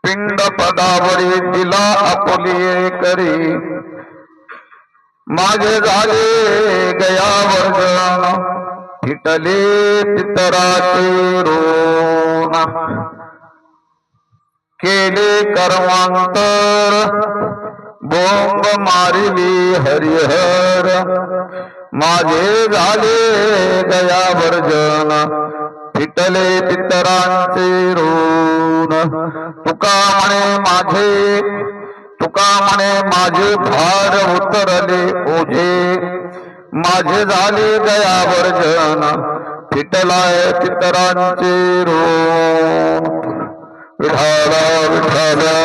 पिंड पदावरी दिला आपुले करी माझे झाले गया वर्जन हिटले पितराचे रोण केले कर्मांतर बोंब मारिली हरिहर माझे झाले गया वर्जन फिटले पितरांचे ऋण तुका म्हणे माझे भार उतरले ओझे माझे झाले गया वर्जन फिटलाय पितरांचे ऋण विठाला विठाला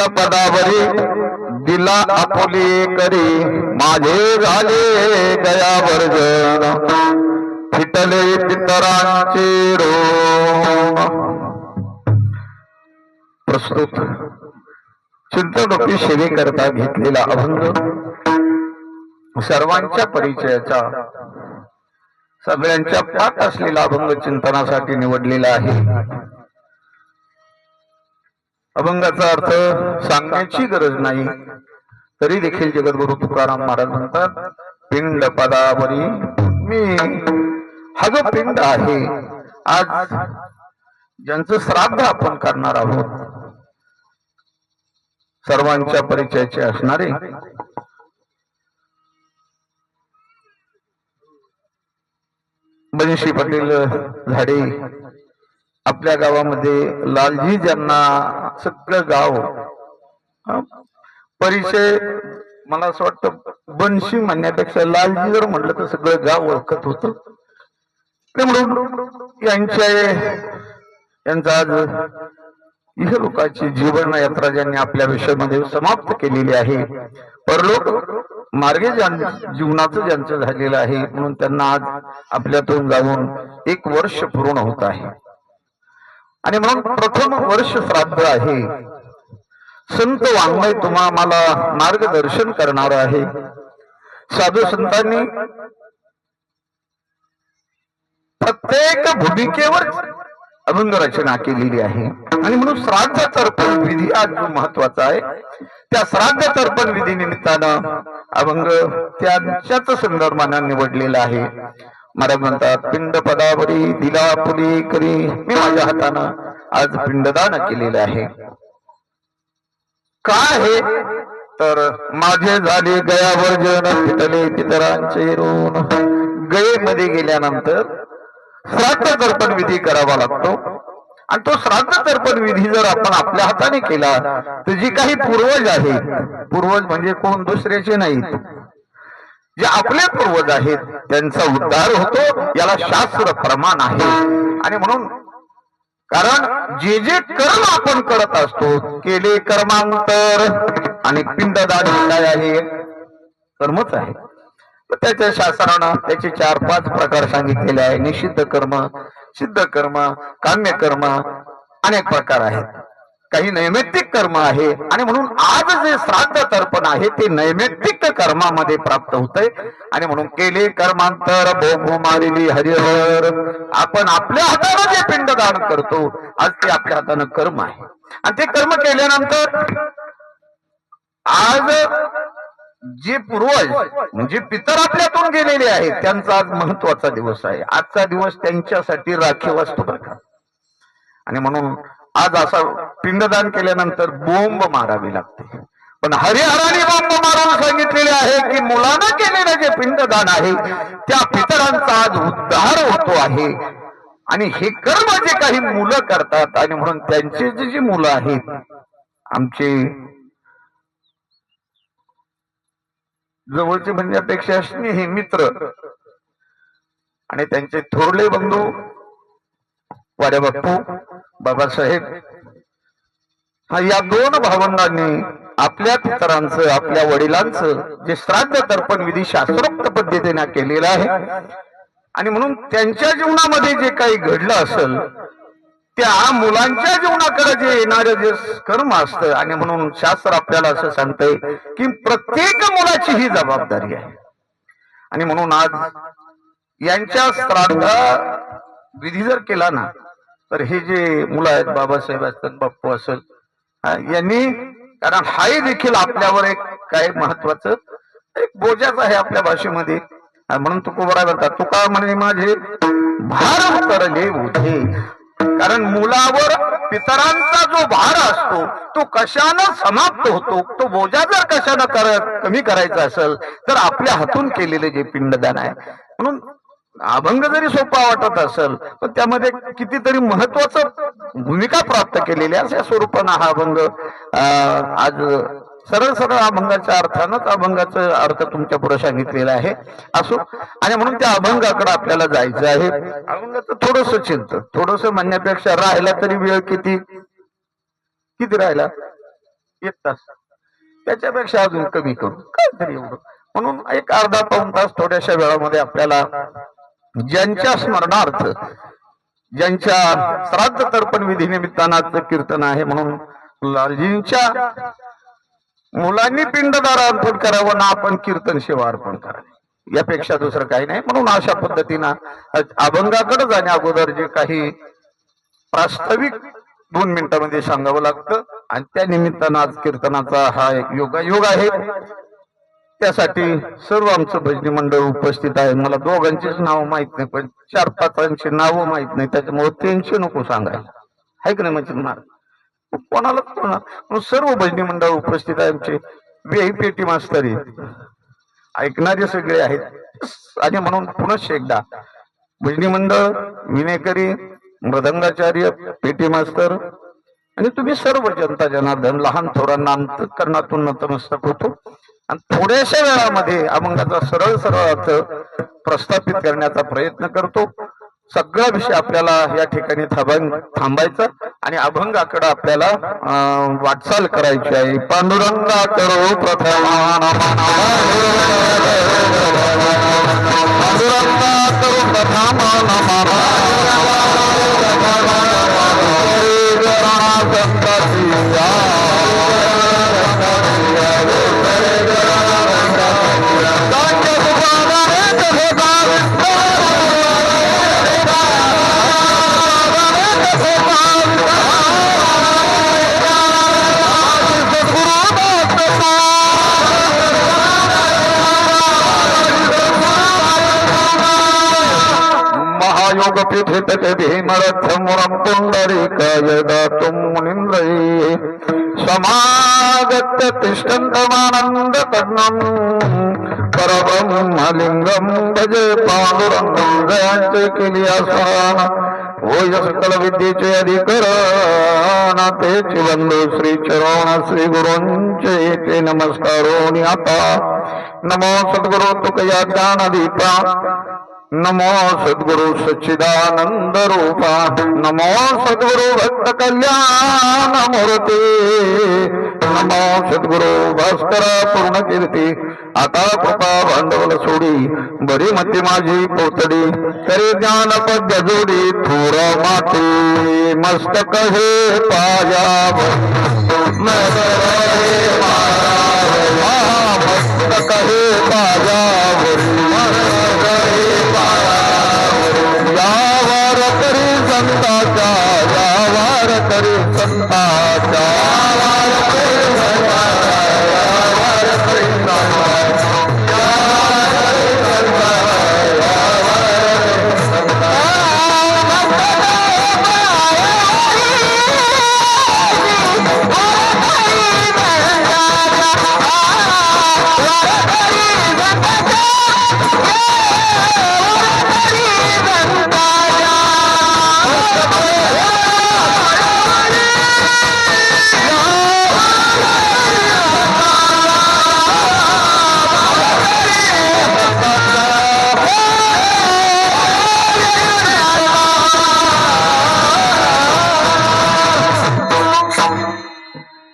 पदावरी दिला आपुले करी माझे झाले गया वर्जन फिटले पितरांचे ऋण प्रस्तुत चिंतनरूपी सेवेकरता घेतलेला अभंग सर्वांच्या परिचयाचा सगळ्यांच्या पाठ असलेला अभंग चिंतनासाठी निवडलेला आहे। अभंगाचा अर्थ सांगण्याची गरज नाही तरी देखील जगद्गुरु तुकाराम महाराज म्हणतात पिंड पदावरी मी हा जो पिंड आहे आज ज्यांचं श्राद्ध आपण करणार आहोत सर्वांच्या परिचयाचे असणारे बंशी पाटील झाडे आपल्या गावामध्ये लालजी ज्यांना सगळं गाव परिचय मला असं वाटतं बंशी म्हणण्यापेक्षा लालजी जर म्हटलं तर सगळं गाव ओळखत होतं म्हणून यांचा आज इहलोकाची जीवन यात्रा ज्यांनी आपल्या विषयामध्ये समाप्त केलेली आहे परलोक मार्गे जीवनाचं ज्यांचं झालेलं आहे म्हणून त्यांना आज आपल्यातून जाऊन 1 वर्ष पूर्ण होत आहे आणि म्हणून प्रथम वर्ष श्राद्ध आहे। संत वाङ्मय तुम्हाला मार्गदर्शन करणार आहे। साधू संतांनी प्रत्येक भूमिकेवर अभंग रचना केलेली आहे आणि म्हणून श्राद्ध तर्पण विधी आज जो महत्वाचा आहे त्या श्राद्ध तर्पण विधी निमित्तानं अभंग त्यांच्याच संदर्भाने निवडलेला आहे। महाराज म्हणतात पिंड पदावरी दिला पुली करी मी माझ्या हातानं आज पिंडदान केलेलं आहे। काय आहे तर माझे झाले गया वर्जन फिटले पितरांचे ऋण गयेमध्ये गेल्यानंतर श्राद्ध तर्पण विधी करावा लागतो. आणि तो श्राद्ध तर्पण विधी जर आपण आपल्या हाताने केला तर जी काही पूर्वज आहेत, पूर्वज म्हणजे कोण दुसऱ्याचे नाहीत, जे आपले पूर्वज आहेत त्यांचा उद्धार होतो. याला शास्त्र प्रमाण आहे. आणि म्हणून कारण जे जे कर्म आपण करत असतो, केले कर्मांतर आणि पिंडदान काय आहे, कर्मच आहे. त्याच्या शास्त्रानं त्याचे 4-5 प्रकार सांगितलेले आहे. निषिद्ध कर्म, सिद्ध कर्म, काम्य कर्म, अनेक प्रकार आहेत. काही नैमित्तिक कर्म आहे. आणि म्हणून आज जे श्राद्ध तर्पण आहे ते नैमित्तिक कर्मामध्ये प्राप्त होतंय. आणि म्हणून केले कर्मांतर भोग मारिली हरिहर, आपण आपल्या हाताने जे पिंडदान करतो आज ते आपल्या हाताने कर्म आहे. आणि ते कर्म केल्यानंतर आज जे पूर्वज म्हणजे पितर आपल्यातून गेलेले आहेत त्यांचा आज महत्वाचा दिवस आहे. आजचा दिवस त्यांच्यासाठी राखीव असतो बरं का. आणि म्हणून आज असा पिंडदान केल्यानंतर बोंब मारावी लागते. पण हरिहराने बोंब मारून सांगितलेले आहे की मुलानं केलेलं जे पिंडदान आहे त्या पितरांचा आज उद्धार होतो आहे. आणि हे कर्म जे काही मुलं करतात आणि म्हणून त्यांचे जी मुलं आहेत, आमचे जवळचे म्हणण्यापेक्षा स्नेही मित्र आणि त्यांचे थोरले बंधू वाड्या बाप्पू, बाबासाहेब, या 2 भावंडांनी आपल्या पितरांचं, आपल्या वडिलांचं जे श्राद्ध तर्पण विधी शास्त्रोक्त पद्धतीने केलेला आहे. आणि म्हणून त्यांच्या जीवनामध्ये जे काही घडलं असेल त्या मुलांच्या जीवनाकडे जे येणारं जे कर्म असतं. आणि म्हणून शास्त्र आपल्याला असं सांगतंय की प्रत्येक मुलाची ही जबाबदारी आहे. आणि म्हणून आज यांच्या श्राद्ध विधी जर केला ना तर हे जे मुलं आहेत, बाबासाहेब असतात, बाप्पू असेल, यांनी, कारण हाही देखील आपल्यावर एक काय महत्वाचं एक बोजाच आहे आपल्या भाषेमध्ये. म्हणून तुकोबरा करतात, तुका म्हणे माझे भार उतरले ओझे. कारण मुलावर पितरांचा जो भार असतो तो कशानं समाप्त होतो, तो बोजा जर कशानं कमी करायचा असेल तर आपल्या हातून केलेले जे पिंडदान आहे. म्हणून अभंग जरी सोपा वाटत असेल पण त्यामध्ये कितीतरी महत्वाचं भूमिका प्राप्त केलेली अशा स्वरूपानं हा अभंग आज सरळ सरळ अभंगाच्या अर्थानच अभंगाचा अर्थ तुमच्या पुढे सांगितलेला आहे. असो. आणि म्हणून त्या अभंगाकडे आपल्याला जायचं आहे. अभंगाचं थोडस चिंतन, थोडस म्हणण्यापेक्षा राहिला तरी वेळ किती राहिला, 1 तास, त्याच्यापेक्षा अजून कमी करू काय तरी एवढं. म्हणून एक अर्धा पाऊण तास थोड्याशा वेळामध्ये आपल्याला ज्यांच्या स्मरणार्थ, ज्यांच्या श्राद्ध तर्पण विधी निमित्तानाचं कीर्तन आहे म्हणून लालजींच्या मुलांनी पिंडदान अर्पण करावं ना आपण कीर्तन सेवा अर्पण करावी, यापेक्षा दुसरं काही नाही. म्हणून अशा पद्धतीनं अभंगाकडे जाण्या अगोदर जे काही प्रास्ताविक 2 मिनिटांमध्ये सांगावं लागतं आणि त्या निमित्तानं आज कीर्तनाचा हा एक योगायोग आहे. त्यासाठी सर्व आमचं भजनी मंडळ उपस्थित आहे. मला दोघांचीच नाव माहित नाही पण 4-5 नावं माहित नाही, त्याच्यामुळे त्यांचे नको सांगायला, आहे की नाही म्हणजे कोणाला सर्व भजनी मंडळ उपस्थित आहे. आमचे VIP टीम मास्तरी ऐकणारे सगळे आहेत. आणि म्हणून पुनश्च एकदा भजनी मंडळ, विनेकरी, मृदंगाचार्य, पेटी मास्तर आणि तुम्ही सर्व जनता जनार्दन लहान थोरांना अंतःकरणातून नतमस्तक होतो. आणि थोड्याशा वेळामध्ये अभंगाचा सरळ अर्थ प्रस्थापित करण्याचा प्रयत्न करतो. सगळा विषय आपल्याला या ठिकाणी थांबायचा आणि अभंगाकडे आपल्याला वाटचाल करायची आहे. पांडुरंगा करो प्रथम, पांडुरंगा करो प्रथम योग पीठित भीमरथमुरं पुंडरीकाय दातुं मुनीन्द्रैः समागत्य तिष्ठन्तमानन्दतग्नं परब्रह्मलिंगम भजे पांडुरंगम जयांचे केली आसन होय सकल विद्येचे अधिकरण तेचे बंधू श्री चरण श्री गुरूंचे एके नमस्कारोनी आता नमो सद्गुरु तुकया ज्ञानदीपा नमो सद्गुरु सच्चिदानंद रूपा नमो सद्गुरु भक्त कल्याण मूर्ती नमो सद्गुरु भास्कर पूर्ण कीर्ती आता कृपा भांडवल सोडी बरी मती माझी पोतडी तरी ज्ञान पद्य जोडी थोर माती मस्तक हे पायाव मस्तक हे पायावर यावर तरी संताचा यावर तरी संताचा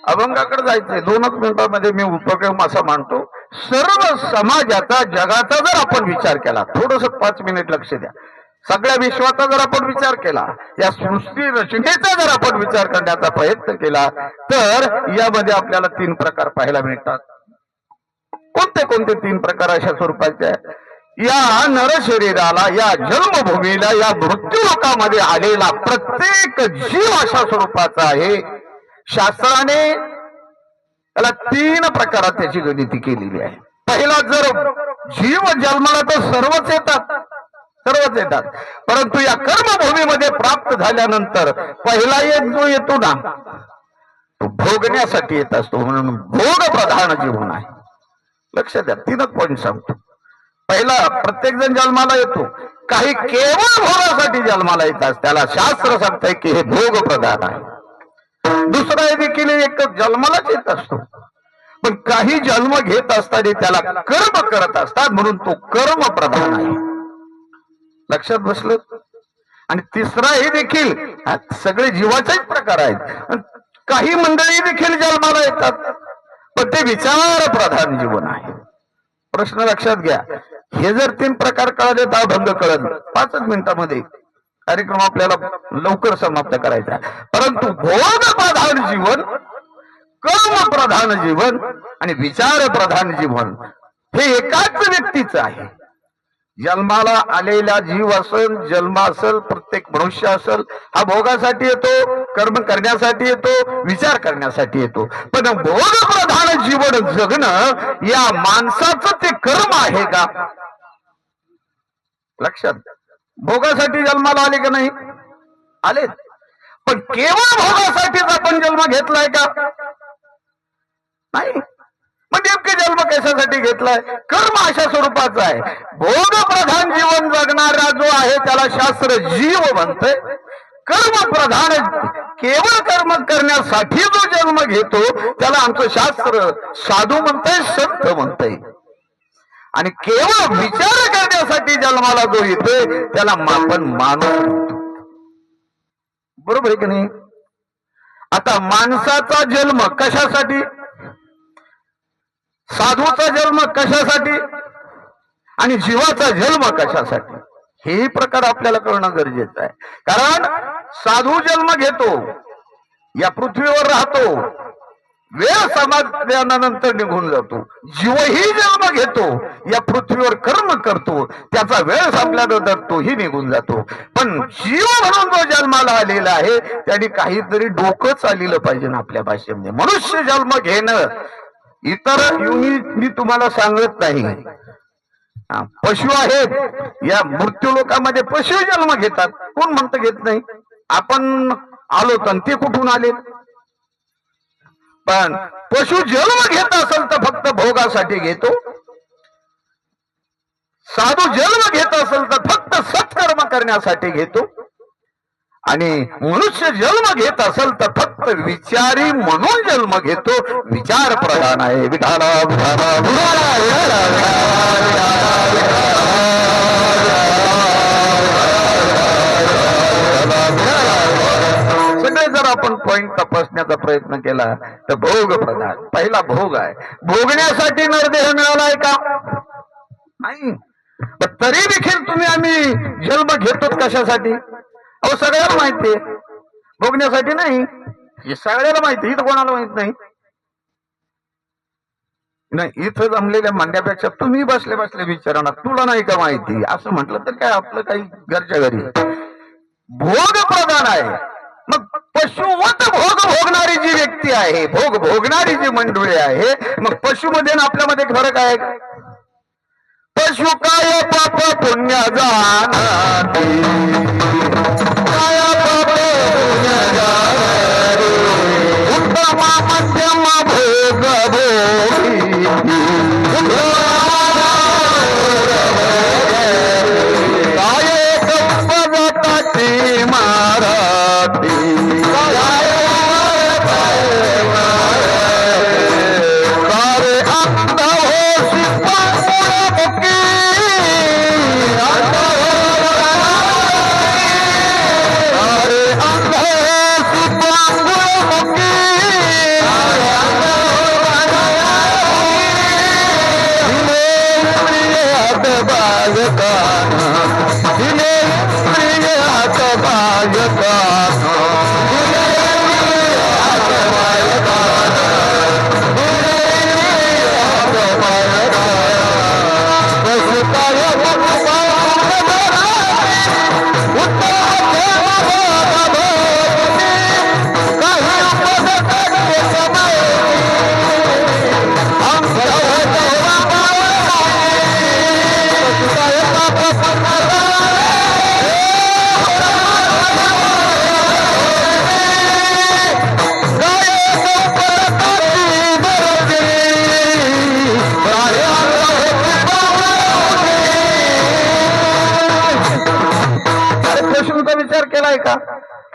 अभंगाकडे जायचंय 2च मिनिटांमध्ये मी उपक्रम असा मांडतो सर्व समाजाचा जगाचा जर आपण विचार केला थोडस 5 मिनिट लक्ष द्या सगळ्या विश्वाचा जर आपण विचार केला या सृष्टी रचनेचा जर आपण विचार करण्याचा प्रयत्न केला तर यामध्ये आपल्याला 3 प्रकार पाहायला मिळतात कोणते कोणते 3 प्रकार अशा स्वरूपाचे या नर शरीराला या जन्मभूमीला या मृत्यूलोकामध्ये आलेला प्रत्येक जीव अशा स्वरूपाचा आहे शास्त्राने त्याला 3 प्रकारात त्याची गणिती केलेली आहे पहिला जर जीव जन्माला तर सर्वच येतात परंतु या कर्मभूमीमध्ये प्राप्त झाल्यानंतर पहिला एक जो येतो ना तो भोगण्यासाठी येत असतो म्हणून भोग प्रधान जीवन आहे लक्षात द्या 3च पॉइंट सांगतो पहिला प्रत्येक जण जन्माला येतो काही केवळ भोगासाठी जन्माला येतात त्याला शास्त्र सांगतंय की हे भोग प्रधान आहे दुसरा देखील एक जन्मालाच येत असतो पण काही जन्म घेत असताना त्याला कर्म करत असतात म्हणून तो कर्म प्रधान आहे लक्षात बसलं आणि तिसरा हे देखील सगळे जीवाचेच प्रकार आहेत काही मंडळी देखील जन्माला येतात पण ते विचार प्रधान जीवन आहे प्रश्न लक्षात घ्या हे जर 3 प्रकार कळले तर अभंग कळत 5च मिनिटांमध्ये कार्यक्रम आपल्याला लवकर समाप्त करायचा परंतु भोग प्रधान जीवन कर्म प्रधान जीवन आणि विचार प्रधान जीवन हे एकाच व्यक्तीचं आहे जन्माला आलेला जीव असेल जन्म असेल प्रत्येक मनुष्य असेल हा भोगासाठी येतो कर्म करण्यासाठी येतो विचार करण्यासाठी येतो पण भोग प्रधान जीवन जगणं या माणसाचं ते कर्म आहे का लक्षात भोगासाठी जन्माला आले का नाही आले पण केवळ भोगासाठीच आपण जन्म घेतलाय का नाही मग नेमके जन्म कशासाठी घेतलाय कर्म अशा स्वरूपाचा आहे भोग प्रधान जीवन जगणारा जो आहे त्याला शास्त्र जीव म्हणतंय कर्म प्रधान केवळ कर्म करण्यासाठी जो जन्म घेतो त्याला आमचं शास्त्र साधू म्हणतंय संत म्हणतंय आणि केवळ विचार करण्यासाठी जन्माला जो येतोय त्याला आपण माणूस म्हणतो बरोबर आहे की नाही आता माणसाचा जन्म कशासाठी साधूचा जन्म कशासाठी आणि जीवाचा जन्म कशासाठी हे प्रकार आपल्याला कळणं गरजेचं आहे कारण साधू जन्म घेतो या पृथ्वीवर राहतो वेळ समाप्तीनंतर निघून जातो जीवही जन्म घेतो या पृथ्वीवर कर्म करतो त्याचा वेळ संपल्यानंतर तोही निघून जातो पण जीव म्हणून जो जन्माला आलेला आहे त्यांनी काहीतरी डोकं चाललं पाहिजे ना आपल्या भाषेमध्ये मनुष्य जन्म घेणं इतर मी तुम्हाला सांगत नाही पशु आहेत या मृत्यू लोकांमध्ये पशु जन्म घेतात कोण म्हणतं घेत नाही आपण आलो तर ते कुठून आले पण पशु जन्म घेत असेल तर फक्त भोगासाठी घेतो साधू जन्म घेत असेल तर फक्त सत्कर्म करण्यासाठी घेतो, आणि मनुष्य जन्म घेत असेल तर फक्त विचारी म्हणून जन्म घेतो. विचार प्रधान आहे. विठाला विठाला सगळे जर आपण पॉइंट तपासण्याचा प्रयत्न केला तर भोग प्रधान. पहिला भोग आहे. भोगण्यासाठी नरदेह मिळालाय का? नाही. तरी देखील तुम्ही आम्ही जन्म घेतो कशासाठी? अहो सगळ्याला माहितीये, भोगण्यासाठी नाही. हे सगळ्याला माहिती, इथं कोणाला माहित नाही. नाही, इथं जमलेल्या म्हणण्यापेक्षा तुम्ही बसले बसले विचारा ना, तुला नाही का माहिती असं म्हटलं तर काय आपलं काही घरच्या घरी. भोग प्रधान आहे. मग पशुवत भोग भोगणारी जी व्यक्ती आहे, भोग भोगणारी जी मंडळी आहे, मग पशुमध्ये आणि आपल्यामध्ये फरक आहे का? पशु काय पाप पुण्य जाणाती, काय पाप पुण्य जाणाती, उत्तम मध्यम भोग भोगी, काय कपटी माराती, सारे अंध हो शिपा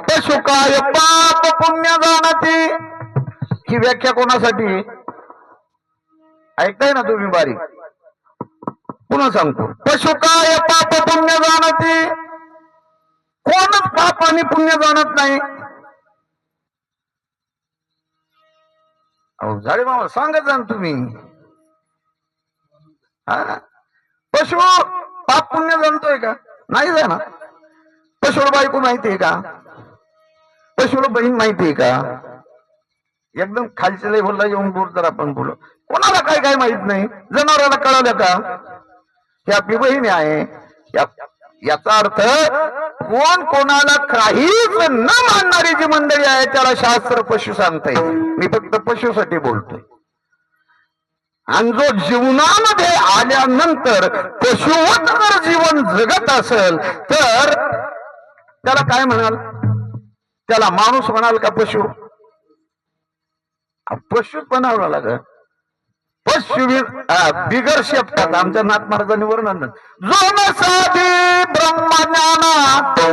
पशु काय पाप पुण्य जाणती. ही व्याख्या कोणासाठी? ऐकताय ना तुम्ही बारीक? पुन्हा सांगतो. पशु काय पाप पुण्य जाणती. कोणच पाप आणि पुण्य जाणत नाही. अहो झाडे मामा सांगत जा तुम्ही. पशु पाप पुण्य जाणतोय का? नाही जाणार. पशुला बायको माहितीये का? पशुला बहीण माहितीये का? एकदम खालच्या लेव्हलला येऊन दूर जर आपण बोलू, कोणाला काय काय माहित नाही. जनावराला कळलं का ही आपली बहीण आहे? याचा अर्थ कोण कोणाला काहीच न मानणारी जी मंडळी आहे त्याला शास्त्र पशु सांगताय. मी फक्त पशुसाठी बोलतोय. आणि जो जीवनामध्ये आल्यानंतर पशुवत जर जीवन जगत असेल तर त्याला काय म्हणाल? त्याला माणूस म्हणाल का पशु? पशुच म्हणावं लागल. पशु बिगर शेपटात आमच्या नाथ महाराजांनी वर्णन. जो नसादी ब्रह्मज्ञाना तो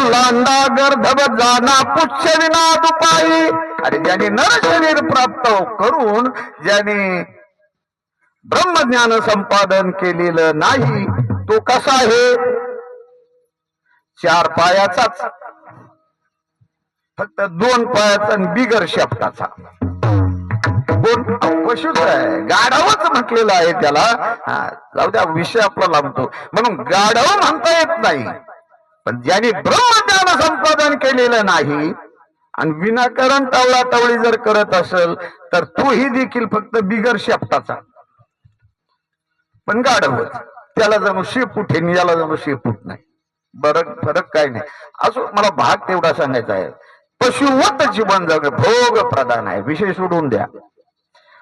लांडा गर्धब जाना पुच्छ विना दुपाई. अरे ज्याने नरशरीर प्राप्त करून ज्याने ब्रह्मज्ञान संपादन केलेलं नाही तो कसा आहे? चार पायाचाच, फक्त दोन पायाचा आणि बिगर शेपटाचा. पशुच आहे. गाढवच म्हटलेलं आहे त्याला. जाऊ द्या, विषय आपला लांबतो म्हणून गाढव म्हणता येत नाही. पण ज्याने ब्रह्मज्ञान संपादन केलेलं नाही आणि विनाकारण टावळाटावळी जर करत असेल तर तोही देखील फक्त बिगर शेपटाचा, पण गाढवच. त्याला जणू शेपूट आहे, याला जणू शेपूट नाही. फरक काय नाही. असो, मला भाग तेवढा सांगायचा आहे. पशुवत जीवन जग भोग प्रधान आहे. विषय सोडून द्या.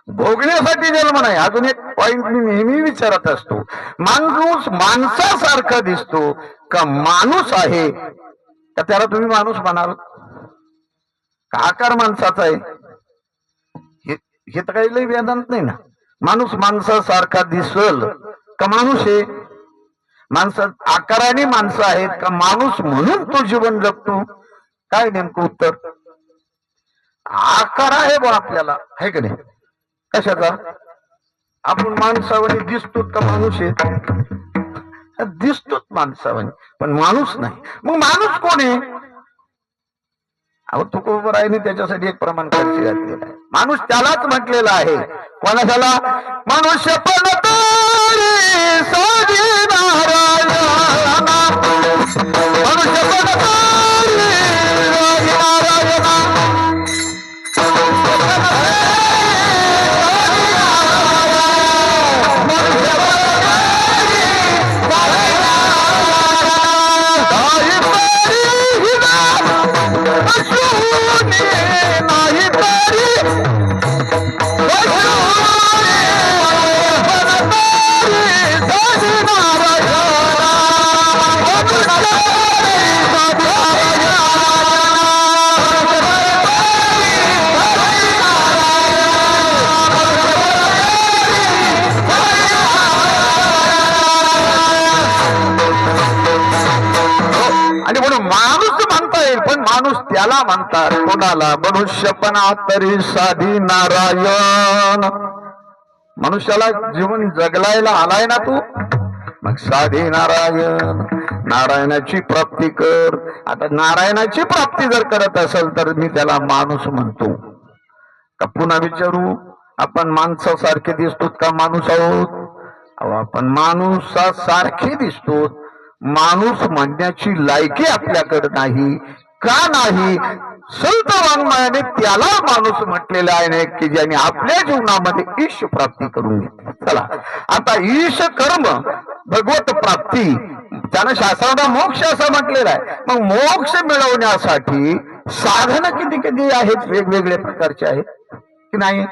भोगण्यासाठी जन्म नाही. अजून एक पॉइंट मी नेहमी विचारत असतो. माणूस माणसासारखा दिसतो का माणूस आहे? तर त्याला तुम्ही माणूस म्हणाल का आकार माणसाचा आहे? हे तर काही लई वेदांत नाही ना. माणूस माणसासारखा दिसल का माणूस आहे? माणसं आकाराने माणसं आहेत का माणूस म्हणून तो जीवन जगतो? काय नेमकं उत्तर? आकार आहे बा आपल्याला, आहे का नाही? कशाचा? आपण माणसावानी दिसतो का माणूस आहे? दिसतोच माणसावानी, पण माणूस नाही. मग माणूस कोण आहे? अहो तुकोबरायांनी त्याच्यासाठी एक प्रमाण खर्च घातलेला आहे. माणूस त्यालाच म्हटलेला आहे. कोणाला? मनुष्य पण साधी नारायणा, मनुष्य पण नारायणा. आणि म्हणून माणूस म्हणता येईल, पण माणूस त्याला म्हणतात. कोणाला? मनुष्यपणा तरी साधी नारायण. मनुष्याला जीवन जगलायला आलाय ना तू, मग साधी नारायण, नारायणाची प्राप्ती कर. आता नारायणाची प्राप्ती जर करत असेल तर मी त्याला माणूस म्हणतो का? पुन्हा विचारू, आपण माणसासारखे दिसतो का माणूस आहोत? अहो आपण माणूसासारखे दिसतो. माणूस म्हणण्याची लायकी आपल्याकडे नाही. का नाही? संत वाङ्मयाने त्याला माणूस म्हटलेला आहे की ज्याने आपल्या जीवनामध्ये ईश प्राप्ती करून घेतली. चला आता ईश कर्म भगवत प्राप्ती, त्यानं शास्त्राला मोक्ष असं म्हटलेलं आहे. मग मोक्ष मिळवण्यासाठी साधन किती किती आहेत? वेगवेगळ्या प्रकारचे आहेत की नाही?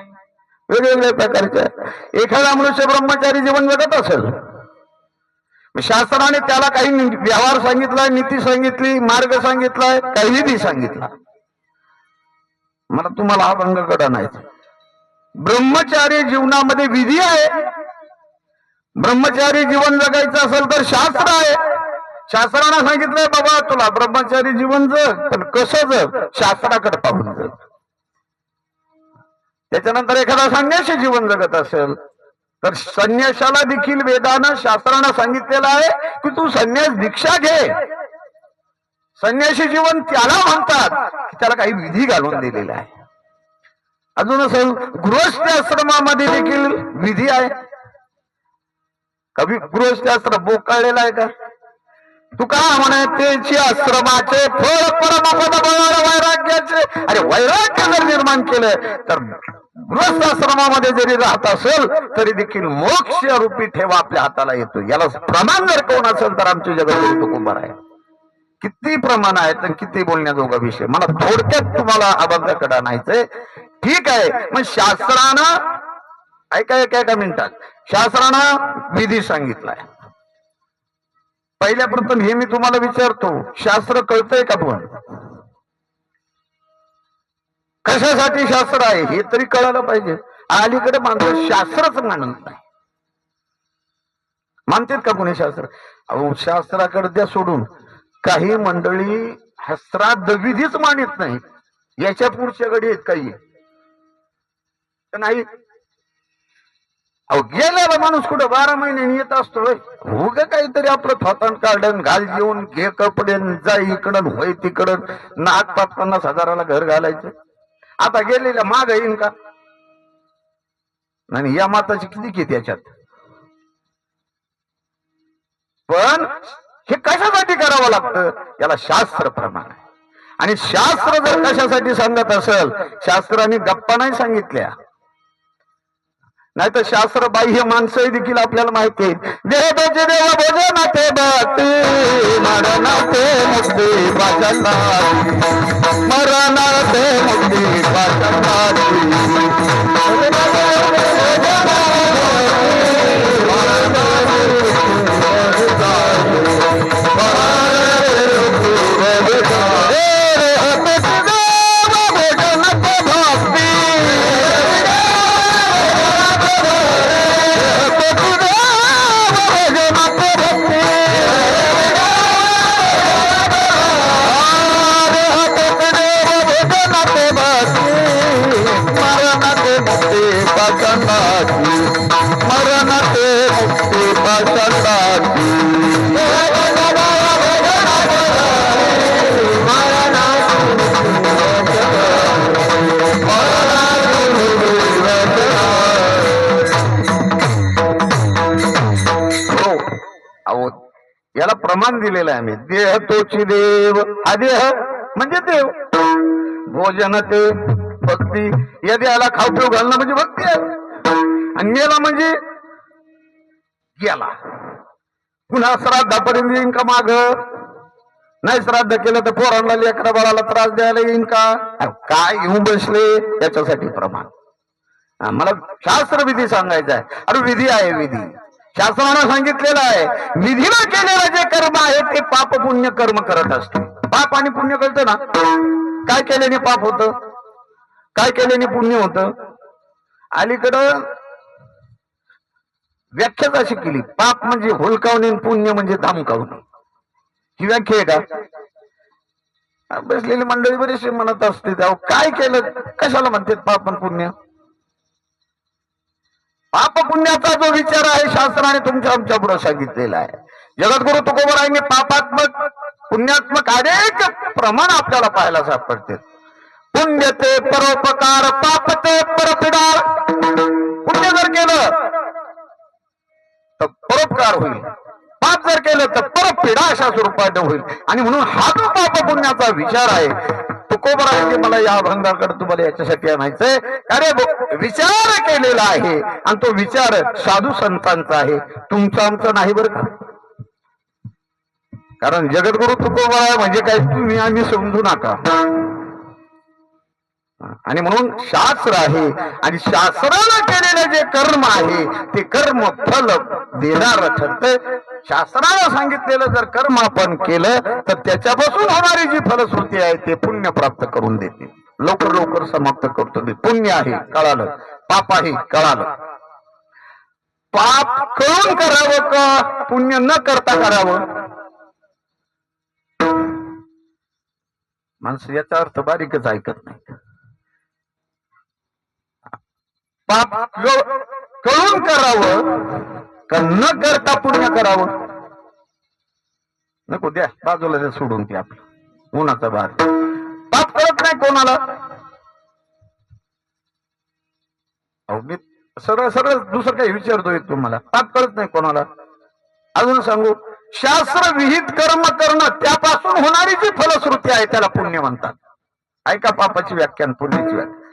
वेगवेगळ्या प्रकारचे आहेत. एखादा मनुष्य ब्रह्मचारी जीवन जगत असेल, शास्त्राने त्याला काही व्यवहार सांगितलाय, नीती सांगितली, मार्ग सांगितलाय, काही विधी सांगितला. मला तुम्हाला हा भंग करा नाही. ब्रह्मचारी जीवनामध्ये विधी आहे. ब्रह्मचारी जीवन जगायचं असेल तर शास्त्र आहे. शास्त्रानं सांगितलंय बाबा तुला ब्रह्मचारी जीवन जग, पण कसं जग? शास्त्राकडे पाहून जग. त्याच्यानंतर एखादा संन्यासी जीवन जगत असेल तर संन्यासाला देखील वेदानं शास्त्रानं सांगितलेलं आहे की तू संन्यास दीक्षा घे. संन्यासी जीवन त्याला म्हणतात की त्याला काही विधी घालून दिलेला आहे. अजून असेल गृहस्थ आश्रमामध्ये देखील विधी आहे. कधी गृहस्थ आश्रम बोकाळलेला आहे का? तू का म्हणे त्याची आश्रमाचे फळ परमपद वैराग्याचे. अरे वैराग्य जर निर्माण केलं तर गृहस्थ आश्रमामध्ये जरी राहत असेल तरी देखील मोक्ष रूपी ठेवा आपल्या हाताला येतो. याला प्रमाण जर कोण असेल तर आमची जगत तुकोबार आहे. किती प्रमाण आहेत आणि किती बोलण्याजोगा विषय. मला थोडक्यात तुम्हाला अभंगाकडे आणायचंय. ठीक आहे, मग शास्त्रानं एका मिनिटात शास्त्रानं विधी सांगितलाय. पहिल्या प्रथम हे मी तुम्हाला विचारतो, शास्त्र कळतंय का? पण कशासाठी शास्त्र आहे हे तरी कळायला पाहिजे. अलीकडे माणसं शास्त्रच मानत नाही. मानतात का कोणी शास्त्र? अहो शास्त्राकडे द्या सोडून. काही मंडळी शास्त्रात विधीच मानित नाही. याच्या पुढच्या घडी आहेत काही नाही. अहो गेलेला माणूस कुठं 12 महिन्यांनी येत असतो. उग काहीतरी आपलं थोतान काढून घाल जेवून घे कपडे जा इकडं होय तिकडं. नाक 50-50 हजाराला घर घालायचं. आता गेलेल्या माग येईन का? नाही या माताची किती घेत याच्यात. पण हे कशासाठी करावं लागतं? याला शास्त्र प्रमाण आहे. आणि शास्त्र जर कशासाठी सांगत असेल, शास्त्राने गप्पा नाही सांगितल्या. नाही तर शास्त्र बाह्य माणसंही देखील आपल्याला माहिती आहे. देव बेचे देव भोजनाथे भक्ती मरणाथे मुक्ती वाचनाची, मरणाथे मुक्ती वाचनाची. प्रमाण दिलेलं आहे आम्ही. देह तोची देव, हा देह म्हणजे देव. भोजन ते भक्ती, या देहाला खाऊ पिऊ घालणं म्हणजे भक्ती आहे. आणि मेला म्हणजे गेला. पुन्हा श्राद्धापर्यंत येईन का माग? नाही श्राद्ध केलं तर पोरांना लेकरा बाळाला त्रास द्यायला येईन का? काय घेऊन बसले याच्यासाठी प्रमाण. मला शास्त्रविधी सांगायचं आहे. अरे विधी आहे, विधी शास्त्रानं सांगितलेलं आहे. विधीला केलेलं जे कर्म आहे ते पाप पुण्य कर्म करत असते. पाप आणि पुण्य कळतं ना. काय केल्याने पाप होतं, काय केल्याने पुण्य होतं. अलीकडं व्याख्याच अशी केली, पाप म्हणजे हुलकावणे, पुण्य म्हणजे धमकावणे. ही व्याख्या आहे का? बसलेली मंडळी बरीचशी म्हणत असते काय केलं, कशाला म्हणतात पाप आणि पुण्य. पाप पुण्याचा जो विचार आहे शास्त्राने तुमच्या आमच्या पुढे सांगितलेला आहे. जगद्गुरु तुकोबरायांनी पापात्मक पुण्यात्मक अनेक प्रमाण आपल्याला पाहायला सापडते. पुण्य ते परोपकार, पाप ते परपीडा. पुण्य जर केलं तर परोपकार होईल, पाप जर केलं तर परपीडा अशा स्वरूपात होईल. आणि म्हणून हा जो पाप पुण्याचा विचार आहे, तुकोबरायांनी मला या अभंगाकडे तुम्हाला याच्यासाठी आणायचंय. अरे विचार केलेला आहे आणि तो विचार साधू संतांचा आहे, तुमचा आमचा नाही बरं का. कारण जगद्गुरु तुकोबराय म्हणजे काय तुम्ही आम्ही समजू नका. आणि म्हणून शास्त्र आहे आणि शास्त्राला केलेलं जे कर्म आहे ते कर्म फल देणार ठरतं. शास्त्राला सांगितलेलं जर कर्म आपण केलं तर त्याच्यापासून होणारी जी फलश्रुती आहे ते पुण्य प्राप्त करून देते. लवकर लवकर समाप्त करतो मी. पुण्य आहे कळालं, पाप आहे कळालं. पाप करून करावं का पुण्य न करता करावं? माणसं याचा अर्थ बारीकच ऐकत नाही. पाप करून करावं का न करता पुण्य करावं? नको द्या बाजूला द्या सोडून ते आपलं उन्हाचा बाहेर. पाप कळत नाही कोणाला. मी सरळ सरळ दुसरं काही विचारतोय तुम्हाला. पाप कळत नाही कोणाला. अजून सांगू, शास्त्र विहित कर्म करणं त्यापासून होणारी जी फलश्रुती आहे त्याला पुण्य म्हणतात. ऐका पापाची व्याख्या पुण्याची व्याख्या.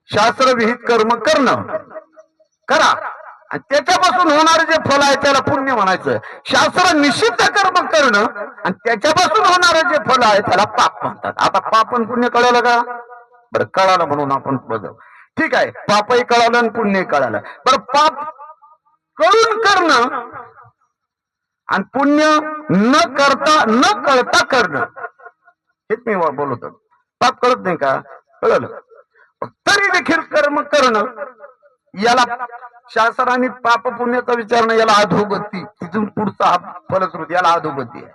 शास्त्र विहित कर्म करणं करा आणि त्याच्यापासून होणारे जे फल आहे त्याला पुण्य म्हणायचं. शास्त्र निषिद्ध कर्म करणं आणि त्याच्यापासून होणारे जे फल आहे त्याला पाप म्हणतात. आता पाप आणि पुण्य कळलं का? बरं कळालं म्हणून आपण बघू. ठीक आहे, पापही कळालं आणि पुण्यही कळालं. बरं पाप करून करणं आणि पुण्य न कळता करणं हेच मी बोलतो. पाप कळत नाही का? कळलं. तरी देखील कर्म करणं याला शास्त्राने पाप पुण्याचा विचार नाही, याला अधोगती. तिथून पुढचा हा फलश्रुती याला अधोगती आहे.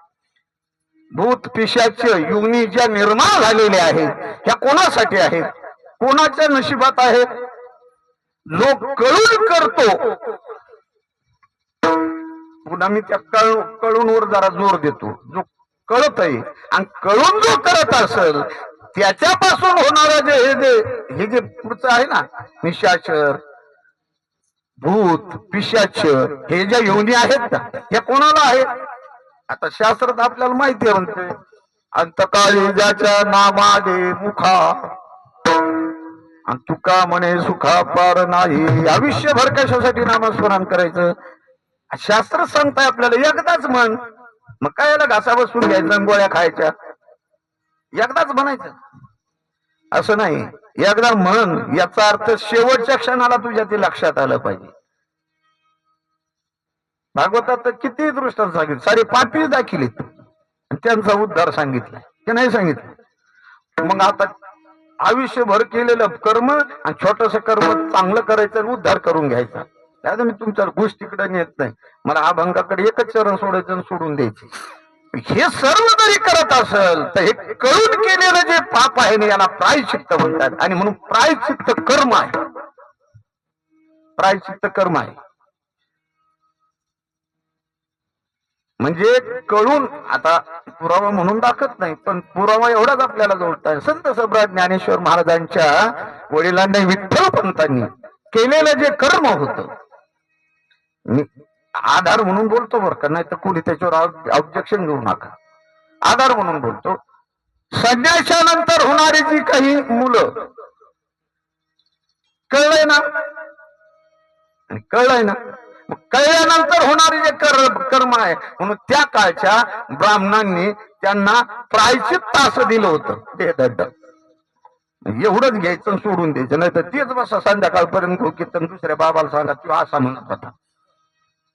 भूत पिशाच योनी ज्या निर्माण झालेल्या आहेत ह्या कोणासाठी आहेत, कोणाच्या नशिबात आहेत? जो कळून करतो. पुन्हा मी त्या कळून वर जरा जोर देतो. जो कळत आहे आणि कळून जो करत असेल त्याच्यापासून होणारं हे जे पुढचं आहे ना, निशाचर भूत पिशाच हे ज्या योनी आहेत ना ह्या कोणाला आहेत? आता शास्त्रात आपल्याला माहिती आहे म्हणते, अंतकाळी ज्याच्या नामागे मुखा आणि तुका म्हणे सुखा पार नाही. आयुष्यभर कशासाठी नामस्मरण करायचं? शास्त्र सांगताय आपल्याला एकदाच म्हण. मग काय याला घासा बसून घ्यायचं, गोळ्या खायच्या? एकदाच म्हणायचं असं नाही. एकदा म्हण याचा अर्थ शेवटच्या क्षणाला तुझ्या ते लक्षात आलं पाहिजे. भागवतात तर किती दृष्टांत सांगितलं, सारे पापीच दाखिलेत आणि त्यांचा उद्धार सांगितलाय की नाही सांगितलं? मग आता आयुष्यभर केलेलं कर्म आणि छोटस कर्म चांगलं करायचं आणि उद्धार करून घ्यायचा. आता मी तुमच्या गोष्टीकडे नेत नाही. मला अभंगाकडे एकच चरण सोडायचं आणि सोडून द्यायचे. हे सर्व जरी करत असेल तर हे करून केलेलं जे पाप आहे ना याला प्रायश्चित्त म्हणतात. आणि म्हणून प्रायश्चित्त कर्म आहे. प्रायश्चित्त कर्म आहे म्हणजे कळून. आता पुरावा म्हणून दाखवत नाही, पण पुरावा एवढाच आपल्याला जोडतात. संत सम्राट ज्ञानेश्वर महाराजांच्या वडिलांनी विठ्ठल पंतांनी केलेलं जे कर्म होतं, आधार म्हणून बोलतो बरं का, नाही तर कोणी त्याच्यावर ऑब्जेक्शन घेऊ नका. आधार म्हणून बोलतो. संन्यासा नंतर होणारी जी काही मुलं, कळलंय ना, कळलंय ना, कळल्यानंतर होणारे जे कर्म आहे, म्हणून त्या काळच्या ब्राह्मणांनी त्यांना प्रायश्चित्त असं दिलं होतं, ते दंड एवढंच घ्यायचं सोडून द्यायचं, नाही तर तेच बसा संध्याकाळपर्यंत कीर्तन दुसऱ्या बाबाला सांगा किंवा असा म्हणत होता.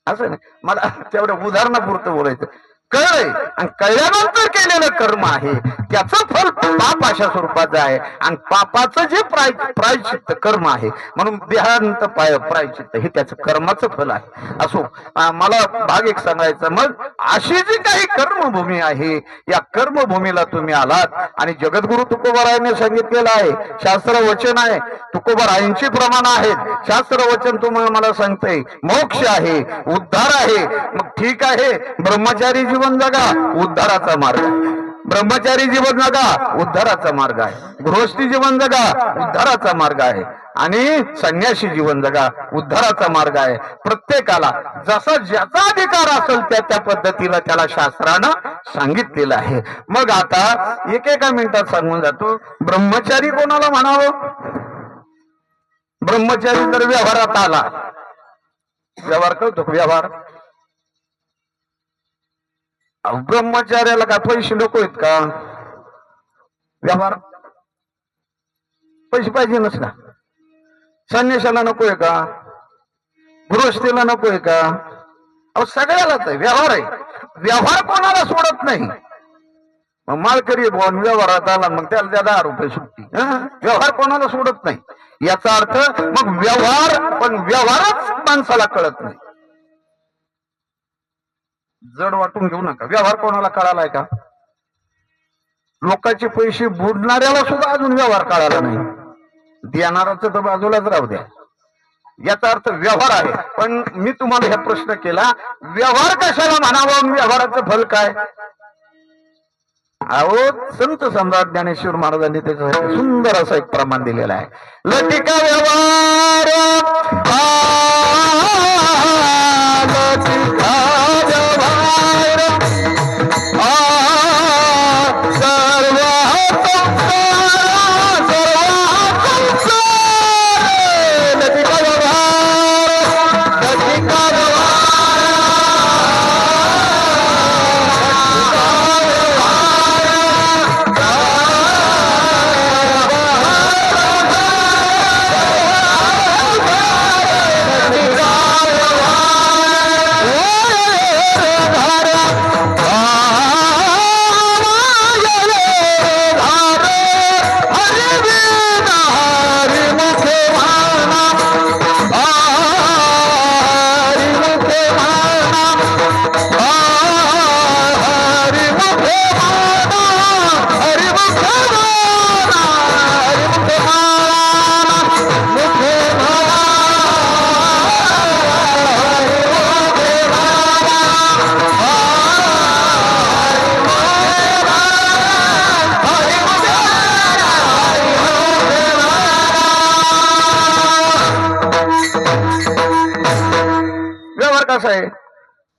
असं नाही, मला तेवढ्या उदाहरणापुरतं बोलायचं. कळलंय आणि कळल्यानंतर केलेलं कर्म आहे त्याचं फल पाप अशा स्वरूपाचं आहे, आणि पापाचं जे प्रायश्चित्त कर्म आहे, म्हणून देहांत प्रायश्चित्त हे त्याचं कर्माचं फल आहे. असो, मला भाग एक सांगायचा, मग अशी जी काही कर्मभूमी आहे, या कर्मभूमीला तुम्ही आलात आणि जगद्गुरु तुकोबारायांनी सांगितलेलं आहे, शास्त्र वचन आहे, तुकोबारायांची प्रमाण आहेत, शास्त्र वचन तुम्हाला मला सांगतंय मोक्ष आहे, उद्धार आहे. मग ठीक आहे, ब्रह्मचारी जीवन जगा, उद्धाराचा मार्ग आहे. ब्रह्मचारी जीवन जगा, उद्धाराचा मार्ग आहे. गृहस्थी जीवन जगा, उद्धाराचा मार्ग आहे. आणि संन्यासी जीवन जगा, उद्धाराचा मार्ग आहे. प्रत्येकाला जसा ज्याचा अधिकार असेल त्या पद्धतीला त्याला शास्त्रानं सांगितलेलं आहे. मग आता एकेका मिनिटात सांगून जातो, ब्रह्मचारी कोणाला म्हणावं? ब्रह्मचारी जर व्यवहारात आला, व्यवहार कळतो, व्यवहार, ब्रह्मचार्याला काय पैसे नको आहेत का? व्यवहार पैसे पाहिजे नसला, संन्यासाला नकोय का? गृहस्थीला नकोय का? अहो सगळ्यालाच आहे, व्यवहार आहे. व्यवहार कोणाला सोडत नाही. मग माळकरी बोन व्यवहारात आला, मग त्याला द्या 10 रुपये सुट्टी. व्यवहार कोणाला सोडत नाही याचा अर्थ मग व्यवहार, पण व्यवहारच माणसाला कळत नाही. जड वाटून घेऊ नका. व्यवहार कोणाला कळालाय का? लोकांचे पैसे बुडणाऱ्याला सुद्धा अजून व्यवहार कळाला नाही, देणाराचं तर बाजूलाच राहू द्या. याचा अर्थ व्यवहार आहे. पण मी तुम्हाला हा प्रश्न केला, व्यवहार कशाला म्हणावा, व्यवहाराचं फल काय? अहो, संत सम्राट ज्ञानेश्वर महाराजांनी त्याच्यासाठी सुंदर असं एक प्रमाण दिलेलं आहे. लटिका व्यवहार,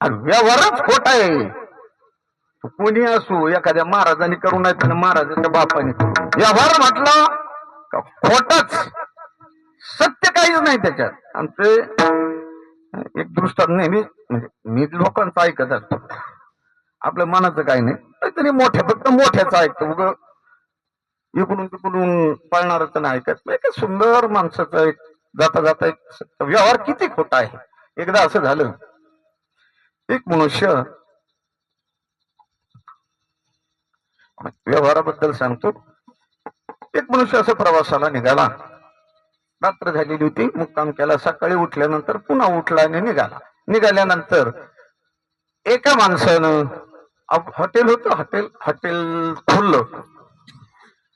व्यवहारच खोटा आहे. कोणी असो, एखाद्या महाराजांनी करू नये तर महाराजाच्या बापाने करू, व्यवहार म्हटला खोटाच, सत्य काहीच नाही त्याच्यात. आमचे एक दृष्टांत नेहमी, म्हणजे मी लोकांचं ऐकत असतो, आपल्या मनाचं काही नाही, तरी मोठ्या फक्त मोठ्याच ऐकतो, उग इकडून तिकडून पळणारच नाही ऐकत. एक सुंदर माणसाचं एक जाता जाता एक व्यवहार किती खोटा आहे. एकदा असं झालं, एक मनुष्य, व्यवहाराबद्दल सांगतो, एक मनुष्य असं प्रवासाला निघाला. रात्र झालेली होती, मुक्काम केला. सकाळी उठल्यानंतर पुन्हा उठला आणि निघाला. निघाल्यानंतर एका माणसानं, हॉटेल होतं, हॉटेल खोललं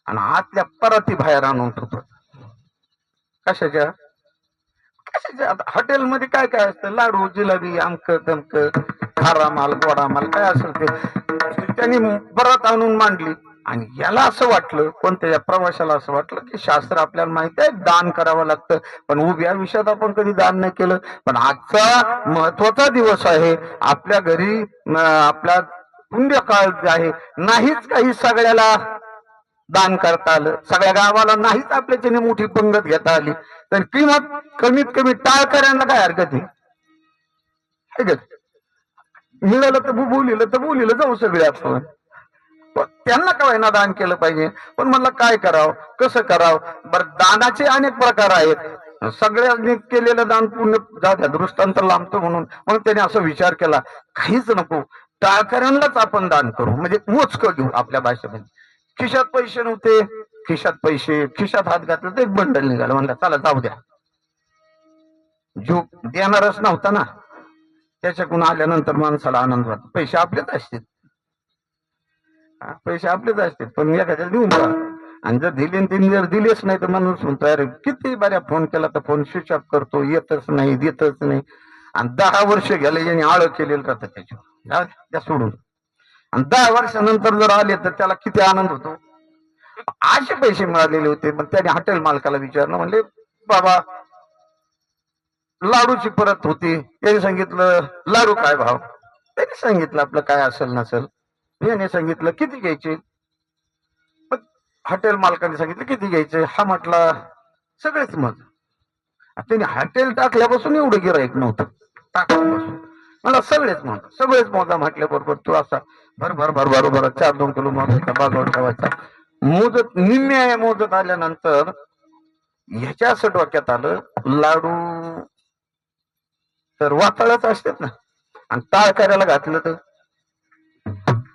आणि आतल्या पराती बाहेर आणून ठेवतो. कशाच्या? हॉटेलमध्ये काय काय असतं, लाडू, जिलेबी, आमक तमक, खारा माल, गोडा माल, काय असेल ते त्यांनी परत आणून मांडली. आणि याला असं वाटलं, कोणत्या प्रवाशाला असं वाटलं की शास्त्र आपल्याला माहिती आहे दान करावं लागतं, पण उभ्या विषयात आपण कधी दान नाही केलं. पण आजचा महत्वाचा दिवस आहे, आपल्या घरी आपल्या पुण्यकाळ जे आहे, नाहीच काही सगळ्याला दान करता आलं, सगळ्या गावाला नाहीच आपल्याच्याने मोठी पंगत घेता आली, तर किंमत कमीत कमी टाळकऱ्यांना काय हरकत आहे? मिळालं तर बोलिलं जाऊ सगळे आपण. त्यांना काय ना दान केलं पाहिजे. पण म्हणलं काय करावं, कसं करावं. बरं, दानाचे अनेक प्रकार आहेत. सगळ्यांनी केलेलं दान पुण्य जाऊ दृष्टांत लांबतो म्हणून मग त्याने असा विचार केला, काहीच नको, टाळकऱ्यांनाच आपण दान करू, म्हणजे मोजकं घेऊ. आपल्या भाषेमध्ये खिशात पैसे नव्हते, खिशात हात घातला तर एक बंडल निघालं. म्हणलं चला जाऊ द्या. जो देणारच नव्हता ना, त्याच्याकडून आल्यानंतर माणसाला आनंद वाटतो. पैसे आपलेच असतील, पण एखाद्या देऊन जा. आणि जर दिले जर दिलेच नाही तर माणूस म्हणतो अरे किती बऱ्या फोन केला तर फोन स्विच ऑफ करतो, येतच नाही, देतच नाही. आणि 10 वर्ष गेले यांनी आळ केलेलं राहतं त्याच्यावर, त्या सोडून. आणि 10 वर्षानंतर जर आले तर त्याला किती आनंद होतो. असे पैसे मिळालेले होते. पण त्याने हॉटेल मालकाला विचारलं, म्हणले बाबा लाडूची परत होती. त्याने सांगितलं लाडू काय भाव. त्याने सांगितलं आपलं काय असेल नसेल. याने सांगितलं किती घ्यायचे. हॉटेल मालकाने सांगितलं किती घ्यायचे. हा म्हटला सगळेच मग. त्याने हॉटेल टाकल्यापासून एवढं गिराईक नव्हतं, टाकल्यापासून मला सगळेच मोजा म्हटल्याबरोबर तू असा भर 4-2 किलो मोजायचा, बाजूला ठेवायचा. मोजत आल्यानंतर ह्याच्या असं डोक्यात आलं, लाडू तर वाताळच असतात ना, आणि टाळ करायला घातलं तर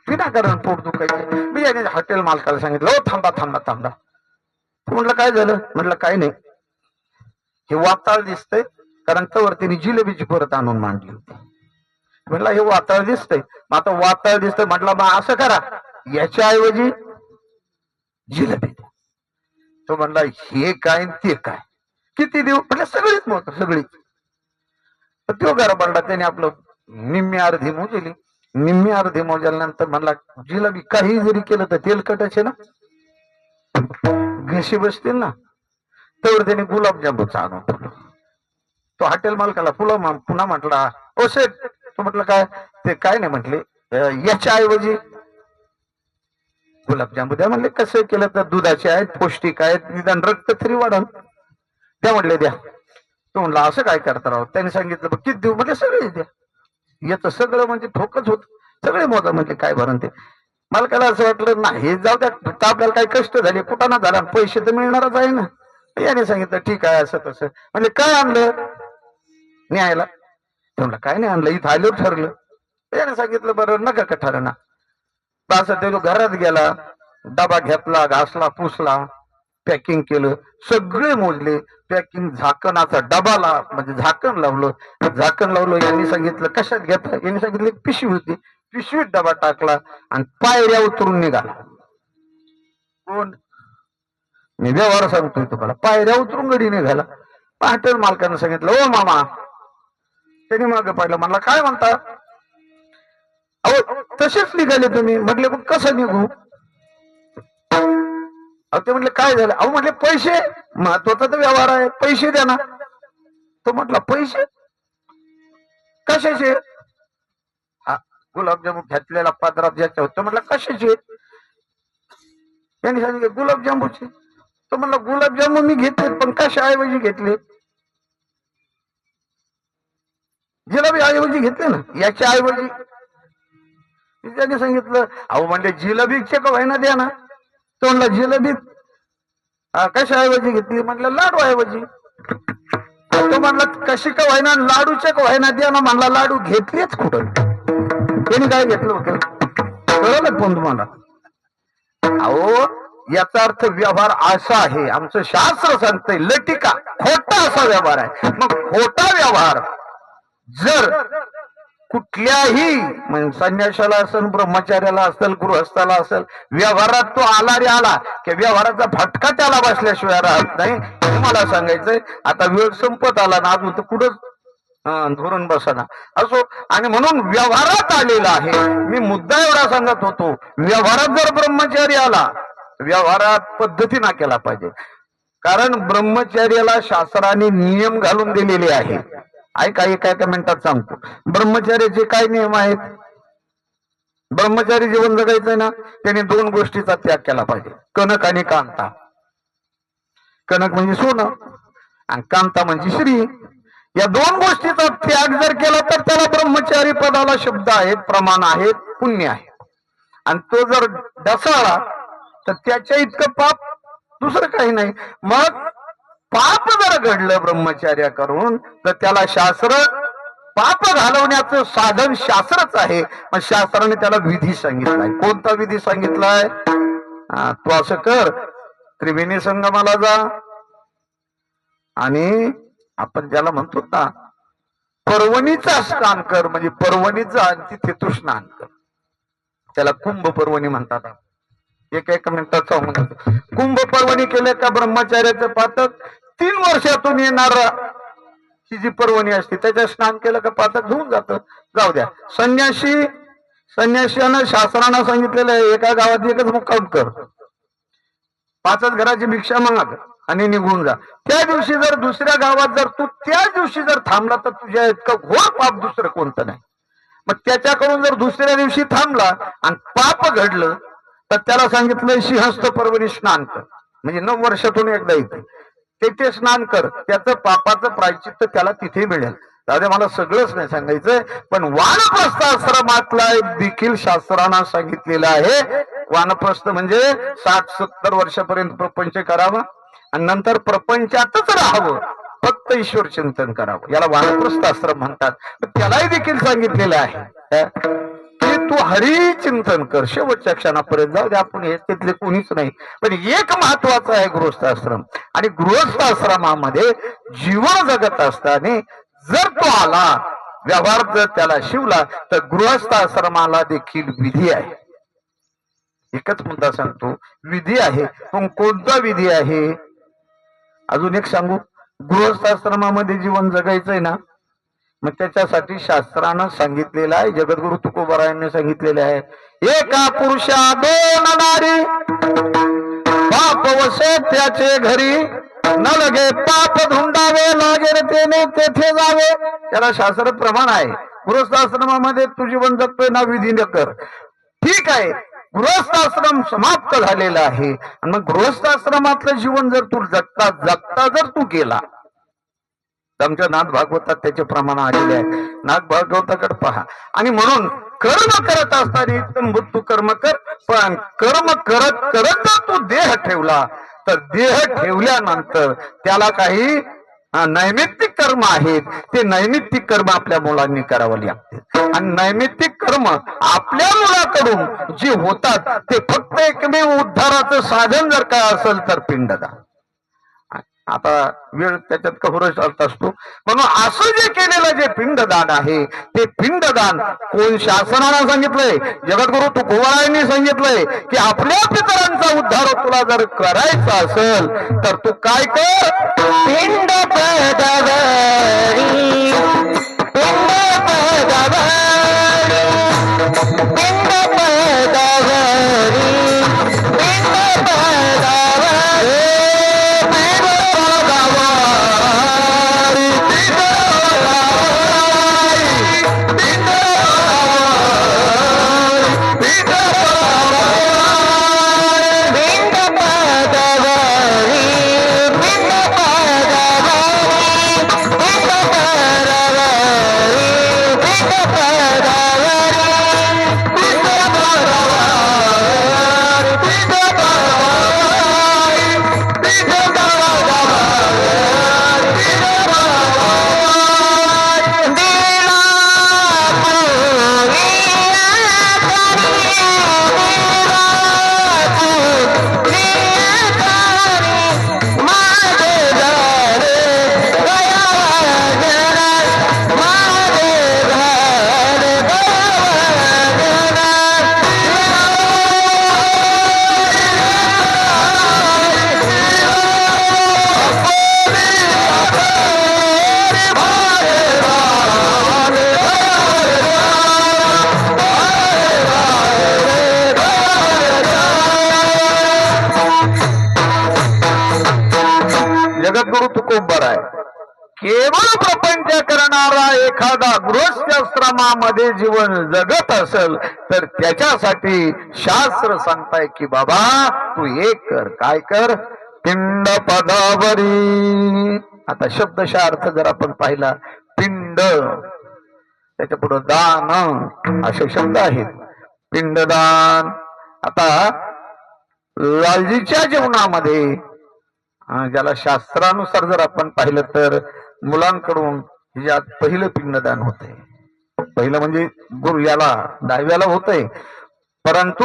विनाकारण पोट दुखायचं. मी याने हॉटेल मालकाला सांगितलं, हो थांबा. म्हटलं काय झालं. म्हटलं काय नाही, हे वाताळ दिसतंय, कारण तवर तिने जिलेबीची परत आणून मांडली होती. म्हटलं हे वाताळ दिसतंय, मग आता वाताळ दिसतंय म्हटलं मग असं करा, याच्याऐवजी जिलेबी. तो म्हणला हे काय ते काय, किती देऊ. म्हटलं सगळीच. तो गरबडला. त्याने आपलं निम्मी अर्धी मोजल्यानंतर म्हणला जिलेबी काही जरी केलं तर तेलकटाचे ना, घशी बसतील ना. तर त्याने गुलाबजामुनचा आणून ठेवलं. तो हॉटेल मालकाला पुन्हा म्हटला, ओ शेठ. तो म्हटलं काय. ते काय नाही म्हटले, याच्या ऐवजी गुलाबजामू द्या. म्हणले कसं केलं तर दुधाचे आहेत, पौष्टिक आहेत, निदान रक्त तरी वाढल. त्या म्हटले द्या. तो म्हणला असं काय करता राव. त्याने सांगितलं किती देऊ. म्हटलं सगळे द्या. याचं सगळं म्हणजे ठोकच होत, सगळे मोजा. म्हणजे काय भरण ते. मालकाला असं वाटलं नाही जाऊ द्या, आपल्याला काही कष्ट झाले, कुठं झाला, पैसे तर मिळणारच आहे ना. याने सांगितलं ठीक आहे असं तसं. म्हणजे काय आणलं न्यायला. म्हणलं काय नाही आणलं, इथं आल्यावर ठरलं. याने सांगितलं बरं नका का ठरणा. असं ते घरात गेला, डबा घेतला, घासला, पुसला, पॅकिंग केलं, सगळे मोजले. पॅकिंग झाकणाचा डबाला म्हणजे झाकण लावलं. यांनी सांगितलं कशात घेतलं. यांनी सांगितलं पिशवी होती, पिशवीत डबा टाकला आणि पायऱ्या उतरून निघाला. कोण. मी व्यवहार सांगतोय तुम्हाला. पायऱ्या उतरून गडी निघाला. हॉटेल मालकानं सांगितलं ओ मामा. त्यांनी मागे पाहिलं. म्हणला काय म्हणता. अहो तसेच निघाले तुम्ही. म्हटले मग कसं निघू. ते म्हटले काय झालं. अहो म्हटले पैसे, महत्वाचा तर व्यवहार आहे, पैसे द्या ना. तो म्हटला पैसे कशाचे. हा गुलाबजामुन घातलेला पदरात ज्याच्या होतं. म्हटलं कशाचे. त्यांनी सांगितलं गुलाबजामुनचे. तो म्हणला गुलाबजामुन मी घेतले, पण कशा ऐवजी घेतले. जिलेबी ऐवजी घेतले ना, याच्या ऐवजी. त्याने सांगितलं अहो म्हणले जिलेबीचे का व्हायना द्या ना. तो म्हणला जिलेबी कशा ऐवजी घेतली. म्हटलं लाडू ऐवजी. तो म्हणला कशी का व्हायना, लाडूच्या का व्हायना द्या ना. म्हणला लाडू घेतलेच कुठं. त्यांनी काय घेतलं होतं कळलं कोण तुम्हाला. अहो याचा अर्थ व्यवहार असा आहे, आमचं शास्त्र सांगतंय लटिका खोटा असा व्यवहार आहे. मग खोटा व्यवहार जर कुठल्याही म्हणजे संन्याशाला असेल, ब्रह्मचार्याला असेल, गृहस्थाला असेल, व्यवहारात तो आला रे आला की व्यवहाराचा फटका त्याला बसल्याशिवाय राहत नाही. तुम्हाला सांगायचंय आता वेळ संपत आला ना, अजून तर कुठं धरून बसना असो. आणि म्हणून व्यवहारात आलेला आहे. मी मुद्दा एवढा सांगत होतो, व्यवहारात जर ब्रह्मचारी आला, व्यवहारात पद्धतीनं केला पाहिजे. कारण ब्रह्मचर्याला शास्त्राने नियम घालून दिलेले आहे. ऐका एका मिनिटात सांगतो. ब्रह्मचर्याचे काय नियम आहेत? ब्रह्मचारी जीवन जगायचंय ना, त्याने 2 गोष्टीचा त्याग केला पाहिजे, कनक आणि कांता. कनक म्हणजे सोनं आणि कांता म्हणजे श्री. या 2 गोष्टीचा त्याग जर केला तर त्याला ब्रह्मचारी पदाला शब्द आहेत, प्रमाण आहेत, पुण्य आहे. आणि तो जर ढसाळला तर त्याच्या इतकं पाप दुसरं काही नाही. मग पाप जर घडलं ब्रह्मचार्य करून तर त्याला शास्त्र पाप घालवण्याचं साधन शास्त्रच आहे. मग शास्त्राने त्याला विधी सांगितलाय. कोणता विधी सांगितलाय? तू असं कर, त्रिवेणी संगमाला जा आणि आपण ज्याला म्हणतो ना पर्वणीचा स्नान कर, म्हणजे पर्वणीत जा आणि तिथे तू स्नान कर. त्याला कुंभ पर्वणी म्हणतात. एक मिनिटाचा कुंभ पर्वणी केले का ब्रह्मचार्याचं पातक 3 वर्षातून येणार ही जी पर्वणी असते त्याच्या स्नान केलं का पातक धुवून जातं. जाऊ द्या. संन्यासीनं शास्त्रानं सांगितलेलं आहे, एका गावात एकच मुक्काम कर, 5च घराची भिक्षा माग आणि निघून जा. त्या दिवशी जर दुसऱ्या गावात जर तू त्याच दिवशी जर थांबला तर तुझ्या इतकं घोर पाप दुसरं कोणतं नाही. मग त्याच्याकडून जर दुसऱ्या दिवशी थांबला आणि पाप घडलं तर त्याला सांगितलं सिंहस्थ पर्वणी स्नान कर, म्हणजे 9 वर्षातून एकदा येते. तेथे स्नान कर, त्याचं पापाचं प्रायश्चित्त त्याला तिथे मिळेल. दादा मला सगळंच नाही सांगायचंय, पण वानप्रस्थ आश्रमातला देखील शास्त्रानं सांगितलेलं आहे. वानप्रस्थ म्हणजे 60-70 वर्षापर्यंत प्रपंच करावा आणि नंतर प्रपंचातच राहावं, फक्त ईश्वर चिंतन करावं. याला वानप्रस्थ आश्रम म्हणतात. त्यालाही देखील सांगितलेलं आहे की तू हरी चिंतन कर शेवटच्या क्षणापर्यंत. जाऊ दे, आपण हे तिथले कोणीच नाही. पण एक महत्वाचं आहे गृहस्थाश्रम. आणि गृहस्थाश्रमामध्ये जीवन जगत असताना जर तो आला, व्यवहार जर त्याला शिवला, तर गृहस्थाश्रमाला देखील विधी आहे. एकच मुद्दा सांगतो, विधी आहे. पण कोणता विधी आहे? अजून एक सांगू. गृहस्थाश्रमामध्ये जीवन जगायचंय ना, मग त्याच्यासाठी शास्त्रानं सांगितलेलं आहे, जगद्गुरु तुकोबारायांनी सांगितलेले आहे, एका पुरुषा 2 नारी, पाप वसे त्याचे घरी, न लगे पाप धुंडावे, लागेल तेने तेथे जावे. त्याला शास्त्र प्रमाण आहे. गृहस्थाश्रमामध्ये तू जीवन जगतोय ना, विधी न कर. ठीक आहे, गृहस्थाश्रम समाप्त झालेला आहे. आणि मग गृहस्थाश्रमातलं जीवन जर तू जगता जर तू केला, आमच्या नाथ भागवतात त्याचे प्रमाण आलेले आहे. नाथ भागवताकडे पहा. आणि म्हणून कर्म करत असताना एकदम तू कर्म कर, पण कर्म करत करत जर तू देह ठेवला तर देह ठेवल्यानंतर त्याला काही नैमित्तिक कर्म आहेत. ते नैमित्तिक कर्म आपल्या मुलांनी करावं लागते. आणि नैमित्तिक कर्म आपल्या मुलाकडून जे होतात ते फक्त एकमेव उद्धाराचं साधन जर काय असेल तर पिंडदान. आता वेळ त्याच्यात कहोर चालत असतो. म्हणून असं जे केलेलं जे पिंडदान आहे ते पिंडदान कोण शासनानं सांगितलंय? जगद्गुरु तुकोबारायांनी सांगितलंय की आपल्या पितरांचा उद्धार तुला जर करायचा असेल तर तू काय कर? पिंड बरोबर आहे. केवळ प्रपंच करणारा एखादा गृहस्थाश्रमामध्ये जीवन जगत असेल तर त्याच्यासाठी शास्त्र सांगताय की बाबा तू एक कर. काय कर? पिंड पदावरी. आता शब्दशः अर्थ जर आपण पाहिला, पिंड त्याच्या पुढे दान असे शब्द आहेत. पिंडदान. आता लालजीच्या जीवनामध्ये ज्याला शास्त्रानुसार जर आपण पाहिलं तर मुलांकडून यात पहिलं पिंडदान होतंय. पहिलं म्हणजे गुरु याला 10व्याला होतंय, परंतु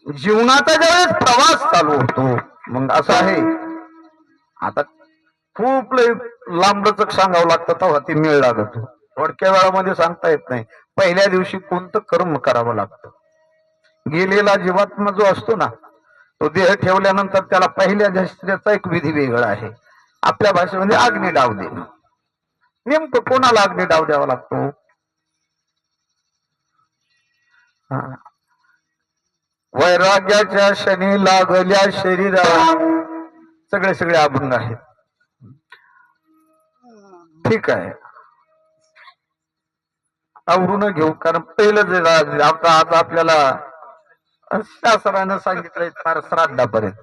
जीवनाचा ज्यावेळेस प्रवास चालू होतो मग असं आहे. आता खूप लांबलचक सांगावं लागतं तेव्हा ते मेळ लागत. थोडक्या वेळामध्ये सांगता येत नाही. पहिल्या दिवशी कोणतं कर्म करावं लागतं. गेलेला जीवात्मा जो असतो ना, तो देह ठेवल्यानंतर त्याला पहिल्या दशेचा एक विधी वेगळा आहे. आपल्या भाषेमध्ये अग्नी डाव देणं. नेमकं कोणाला अग्नी डाव द्यावा लागतो? वैराग्याच्या शनी लागल्या शरीराला सगळे अभंग आहेत. ठीक आहे, आवरून घेऊ. कारण पहिलं आता आपल्याला शास्त्रानं सांगितलंय फार श्राद्धापर्यंत.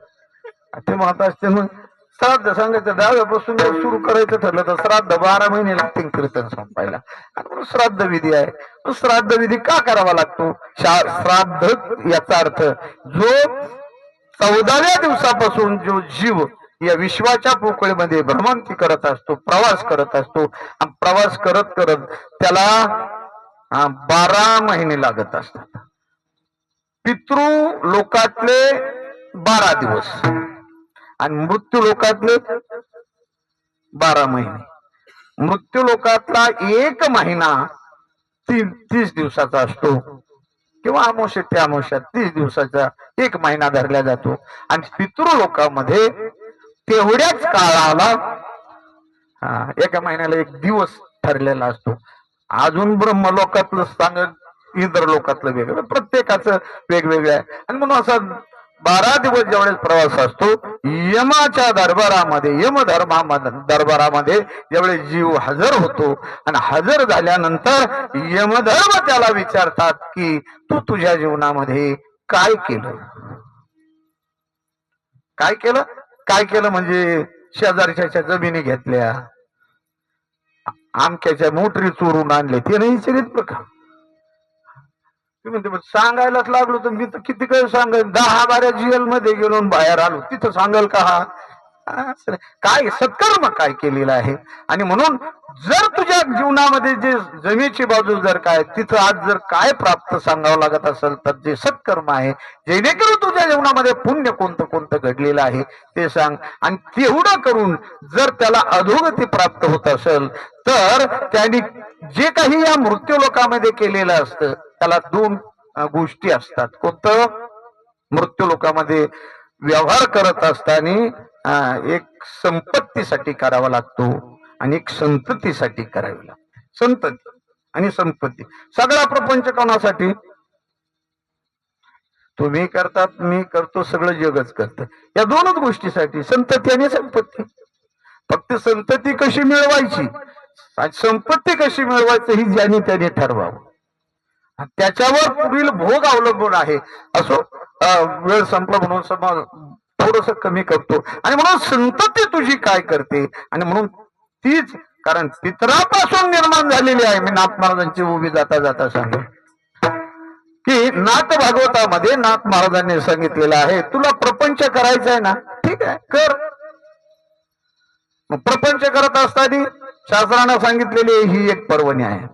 ते म्हणत असते मग श्राद्ध सांगायचं 10व्यापासून सुरू करायचं ठरलं तर श्राद्ध 12 महिने लागतील कीर्तन संपायला. श्राद्ध विधी आहे. श्राद्ध विधी का करावा लागतो? श्राद्ध याचा अर्थ जो 14व्या दिवसापासून जो जीव या विश्वाच्या पोकळीमध्ये भ्रमंती करत असतो, प्रवास करत असतो, प्रवास करत करत त्याला 12 महिने लागत असतात. पितृ लोकातले 12 दिवस आणि मृत्यू लोकातले 12 महिने. मृत्यू लोकातला 1 महिना 30 दिवसाचा असतो किंवा अमावस्या ते अमावस्या 30 दिवसाचा 1 महिना धरला जातो. आणि पितृ लोकामध्ये तेवढ्याच काळाला 1 महिन्याला 1 दिवस ठरलेला असतो. अजून ब्रह्मलोकातलं सांगत, इंद्र लोकातलं वेगळं, प्रत्येकाचं वेगवेगळं आहे. आणि म्हणून असं 12 दिवस ज्यावेळेस प्रवास असतो यमाच्या दरबारामध्ये, दरबारामध्ये ज्यावेळेस जीव हजर होतो आणि हजर झाल्यानंतर यमधर्म त्याला विचारतात की तू तुझ्या जीवनामध्ये काय केलं. काय केलं? काय केलं म्हणजे शेजारच्या जमिनी घेतल्या, आमक्याच्या मोटरी चोरून आणले, ते नाही विचारित बघा. म्हणते सांगायलाच लागलो तर मी तर किती काही सांगेल. 10-12 जेल मध्ये गेलो बाहेर आलो, तिथं सांगाल का हा काय सत्कर्म काय केलेलं आहे. आणि म्हणून जर तुझ्या जीवनामध्ये जे जमेची बाजू जर काय तिथं आज जर काय प्राप्त सांगावं लागत असेल तर जे सत्कर्म आहे, जेणेकरून तुझ्या जीवनामध्ये पुण्य कोणतं कोणतं घडलेलं आहे ते सांग. आणि तेवढं करून जर त्याला अधोगती प्राप्त होत असेल तर त्यांनी जे काही या मृत्यू लोकामध्ये केलेलं असतं त्याला 2 गोष्टी असतात. कोणतं? मृत्यू लोकामध्ये व्यवहार करत असताना एक संपत्तीसाठी करावा लागतो आणि एक संततीसाठी करावी लागते. संतती आणि संपत्ती. सगळा प्रपंच कोणासाठी? तुम्ही करतात, मी करतो, सगळं जगच करतं. या 2च गोष्टीसाठी, संतती आणि संपत्ती. फक्त संतती कशी मिळवायची, संपत्ती कशी मिळवायची ही ज्याने त्याने ठरवावं. त्याच्यावर पुढील भोग अवलंबून आहे. असो, वेळ संपला म्हणून थोडस कमी करतो. आणि म्हणून संतती तुझी काय करते, आणि म्हणून तीच, कारण पितरापासून निर्माण झालेली आहे. मी नाथ महाराजांची उभी जाता जाता सांगेन की नाथ भागवतामध्ये नाथ महाराजांनी सांगितलेलं आहे, तुला प्रपंच करायचा आहे ना, ठीक आहे कर. मग प्रपंच करत असताना शास्त्रानं सांगितलेली ही एक पर्वणी आहे.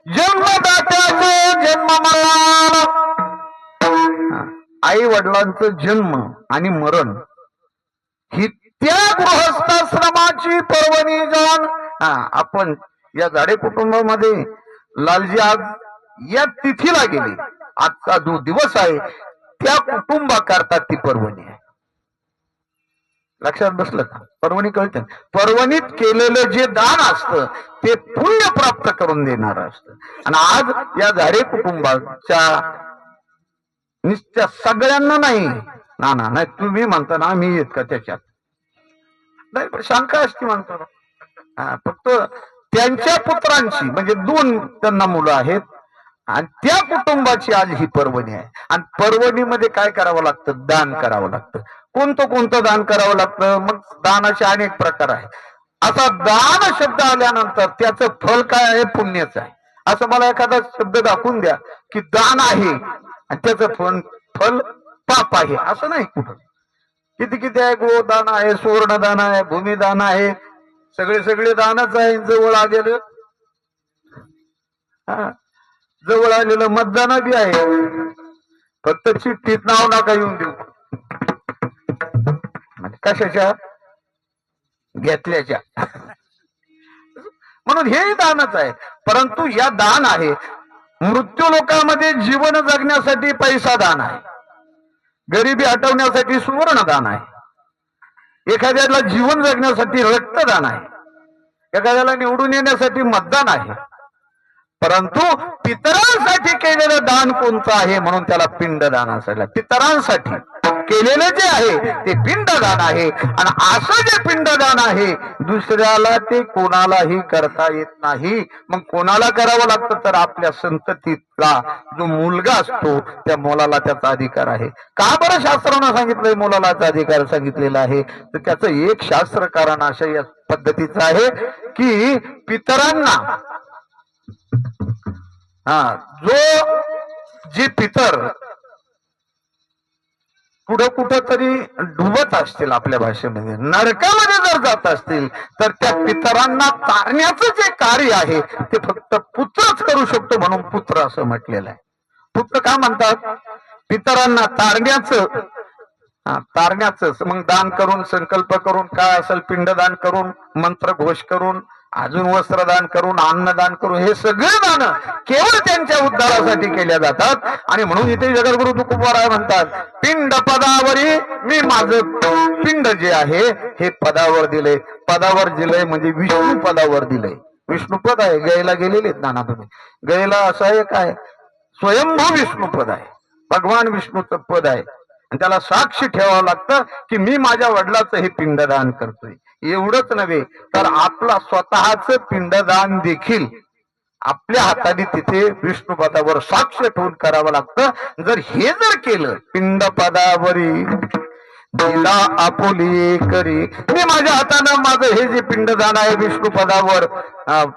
जन्मदात्याचे जन्म मरण, आई वडिलांचं जन्म आणि मरण ही त्या गृहस्थाश्रमाची पर्वणी जाण. आपण या झाडे कुटुंबामध्ये लालजी आज या तिथीला गेले, आजचा जो दिवस आहे त्या कुटुंबाकरता ती पर्वणी आहे. लक्षात बसलं का? पर्वणी कळते. पर्वणीत केलेलं जे दान असतं ते पुण्य प्राप्त करून देणार असतं. आणि आज या झाडे कुटुंबाच्या निश्चय सगळ्यांना नाही ना, नाही तुम्ही म्हणता ना मी येत का त्याच्यात, नाही पण शंका असते म्हणतो. फक्त त्यांच्या पुत्रांची म्हणजे 2 त्यांना मुलं आहेत आणि त्या कुटुंबाची आज ही पर्वणी आहे. आणि पर्वणीमध्ये काय करावं लागतं? दान करावं लागतं. कोणतं दान करावं लागतं? मग दानाचे अनेक प्रकार आहेत. असा दान शब्द आल्यानंतर त्याचं फल काय आहे? पुण्याचं आहे. असं मला एखादा शब्द दाखवून द्या की दान आहे आणि त्याचं फल पाप आहे, असं नाही कुठं. किती आहे? गोदान आहे, सुवर्णदान आहे, भूमिदान आहे, सगळे दानच आहे. जवळ आलेलं मतदान बी आहे. फक्त चिठ्ठीत नाव नका येऊन देऊ. कशाच्या? घेतल्याच्या. म्हणून हे दानच आहे. परंतु या दान आहे. मृत्यू लोकांमध्ये जीवन जगण्यासाठी पैसा दान आहे, गरिबी हटवण्यासाठी सुवर्ण दान आहे, एखाद्याला जीवन जगण्यासाठी रक्तदान आहे, एखाद्याला निवडून येण्यासाठी मतदान आहे. परंतु पितरांसाठी केलेलं दान कोणतं आहे? म्हणून त्याला पिंडदान असायला. पितरांसाठी केलेलं जे आहे ते पिंडदान आहे. आणि असं जे पिंडदान आहे दुसऱ्याला ते कोणालाही करता येत नाही. मग कोणाला करावं लागतं? तर आपल्या संततीतला जो मुलगा असतो त्या मुलाला त्याचा अधिकार आहे. का बरं शास्त्रानं सांगितलंय मुलाला अधिकार सांगितलेला आहे? तर त्याचं एक शास्त्रकारण अशा या पद्धतीचं आहे की पितरांना जे पितर कुठं तरी डुबत असतील, आपल्या भाषेमध्ये नरकामध्ये जर जात असतील, तर त्या पितरांना तारण्याचं जे कार्य आहे ते फक्त पुत्रच करू शकतो. म्हणून पुत्र असं म्हटलेलं आहे. पुत्र का म्हणतात? पितरांना तारण्याच मग दान करून, संकल्प करून, काय असेल पिंडदान करून, मंत्र घोष करून, अजून वस्त्रदान करून, अन्नदान करून, हे सगळे दान केवळ त्यांच्या उद्धारासाठी केल्या जातात. आणि म्हणून इथे जगद्गुरु तुकोबाराय म्हणतात, पिंड पदावरी मी माझं पिंड जे आहे हे पदावर दिले. पदावर दिलंय म्हणजे विष्णू पदावर दिलंय. विष्णुपद आहे. गयला गेलेले नाना तुम्ही. गयला असं आहे काय? स्वयंभू विष्णुपद आहे. भगवान विष्णूचं पद आहे. आणि त्याला साक्षी ठेवावं लागतं की मी माझ्या वडिलाचं हे पिंडदान करतोय. एवढंच नव्हे तर आपला स्वतःच पिंडदान देखील आपल्या हाताने तिथे विष्णुपदावर साक्ष ठेवून करावं लागतं. जर केलं, पिंड पदावरी दिला आपुली करी, मी माझ्या हातानं माझं हे जे पिंडदान आहे विष्णुपदावर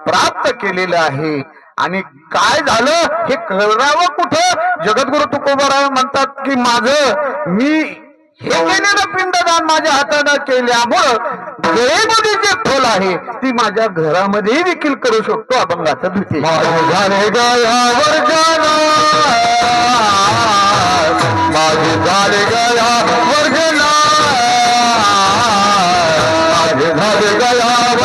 प्राप्त केलेलं आहे. आणि काय झालं हे करावं कुठं? जगद्गुरु तुकोबाराय म्हणतात की मी हे केलेलं पिंडदान माझ्या हाताने केल्यामुळं गयेमध्ये जे फल आहे ती माझ्या घरामध्ये देखील करू शकतो. अभंगाचं द्वितीय. झाले गयावर जाना, माझे झाले गयावर गेला, माझे झाले गयावर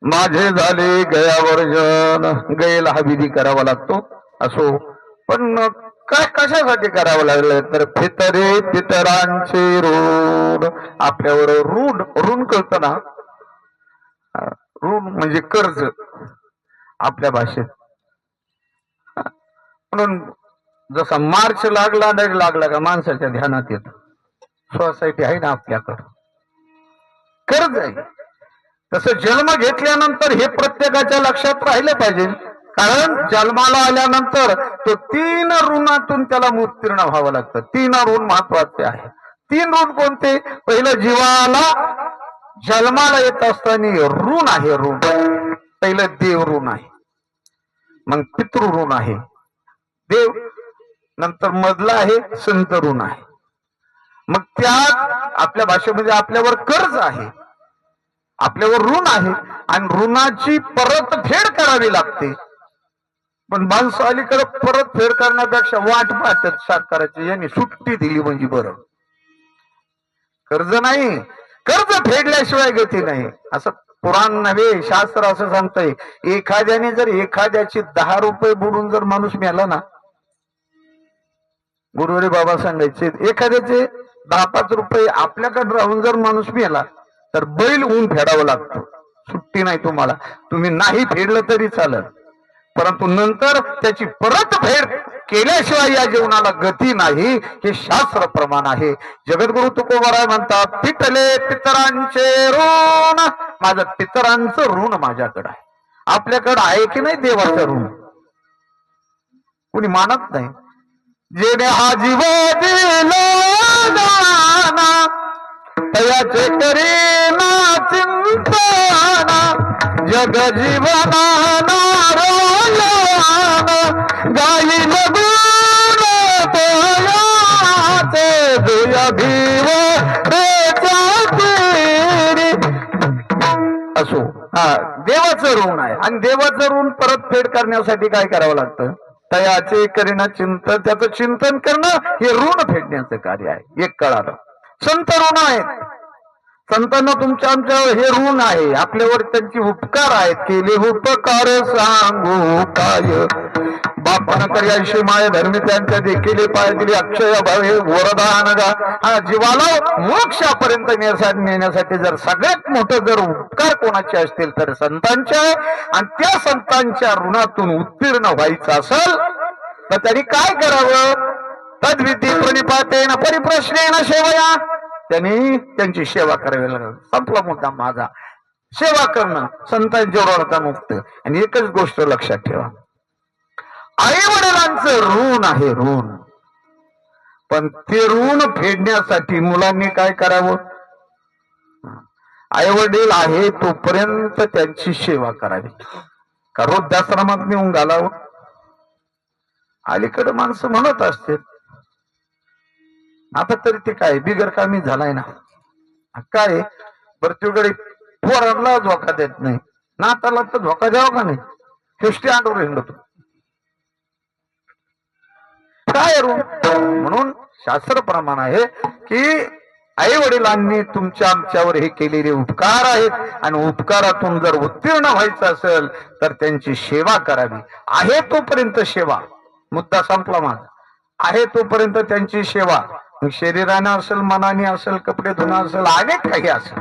माझे झाले गयावर जन. गयेला हा विधी करावा लागतो. असो, पण काय कशासाठी करावं लागलं? तर पितरांचे ऋण आपल्यावर ऋण कळतं ना. ऋण म्हणजे कर्ज आपल्या भाषेत. म्हणून जसा मार्च लागला का माणसाच्या ध्यानात येत सोसायटी आहे ना आपल्याकडं, कर्ज आहे. तसं जन्म घेतल्यानंतर हे प्रत्येकाच्या लक्षात राहिलं पाहिजे. कारण जन्माला आल्यानंतर तो 3 ऋणातून त्याला उत्तीर्ण व्हावं लागतं. 3 ऋण महत्वाचे आहे. 3 ऋण कोणते? पहिलं जीवाला जन्माला येत असताना ऋण आहे. पहिलं देव ऋण आहे, मग पितृ ऋण आहे देव, नंतर मधला आहे संत ऋण आहे. मग त्यात आपल्या भाषेमध्ये आपल्यावर कर्ज आहे. आपल्यावर ऋण आहे आणि ऋणाची परतफेड करावी लागते. पण माणसं अलीकडे परतफेड करण्यापेक्षा वाट पाहतात साकाराची, यांनी सुट्टी दिली म्हणजे बरं. कर्ज नाही, कर्ज फेडल्याशिवाय गती नाही असं पुराण नव्हे, शास्त्र असं सांगतंय. एखाद्याने जर एखाद्याची 10 रुपये बुडून जर माणूस मेला ना, गुरुवारी बाबा सांगायचे, एखाद्याचे 10-5 रुपये आपल्याकडे राहून जर माणूस मेला तर बैल ऊन फेडावं लागतं. सुट्टी नाही तुम्हाला, तुम्ही नाही फेडलं तरी चालत, परंतु नंतर त्याची परतफेड केल्याशिवाय या जीवनाला गती नाही, हे शास्त्र प्रमाण आहे. जगद्गुरु तुकोबाराय म्हणतात, पितले पितरांचे ऋण, माझं पितरांचं ऋण माझ्याकडे आहे. आपल्याकडे आहे की नाही देवाचं ऋण? कुणी मानत नाही. जेणे हा जीव दिला तयाचे करीना चिंतना, जग जीवना गाई लगून तयाचे दुया भीव असो. हा देवाचं ऋण आहे आणि देवाचं ऋण परतफेड करण्यासाठी काय करावं लागतं? तयाचे करीना चिंतन, त्याचं चिंतन करणं हे ऋण फेडण्याचं कार्य आहे. एक कळालं, संत ऋण आहेत. संतांना तुमच्या आमच्यावर हे ऋण आहे, आपल्यावर त्यांची उपकार आहेत. केले उपकार सांगू काय, बापान कर्याशी माय धर्मी त्यांच्या देखील पाय दिली, अक्षय भावे वरदान गा. हा जीवाला मोक्षापर्यंत नेण्यासाठी जर सगळ्यात मोठं जर उपकार कोणाचे असतील तर संतांचे आहे. आणि त्या संतांच्या ऋणातून उत्तीर्ण व्हायचं असेल तर त्यांनी काय करावं? तद्विधी प्रणिपातेन परिप्रश्नेन सेवया, त्यांनी त्यांची सेवा करावी लागेल. संपला मुद्दा माझा, सेवा करणं संतांच्या ऋणाचा मुक्त. आणि एकच गोष्ट लक्षात ठेवा, आई वडिलांचं ऋण आहे ऋण, पण ते ऋण फेडण्यासाठी मुलांनी काय करावं? आई वडील आहे तोपर्यंत त्यांची सेवा करावी. का वृद्धाश्रमात नेऊन घालावं? अलीकडे माणसं म्हणत असते, आता तरी ते काय बिगर कामी झालाय ना, काय प्रत्येकडे पोरांना धोका देत नाही, नाताला तर धोका द्यावा का नाही? सृष्टी आंडवर हिंडतो काय ऋण? म्हणून शास्त्र प्रमाण आहे की आई वडिलांनी तुमच्या आमच्यावर हे केलेले उपकार आहेत आणि उपकारातून जर उत्तीर्ण व्हायचं असेल तर त्यांची सेवा करावी. आहे तोपर्यंत सेवा, मुद्दा संपला माझा. आहे तोपर्यंत त्यांची सेवा, शरीराने असेल, मनाने असेल, कपडे धुणं असेल, अनेक काही असेल,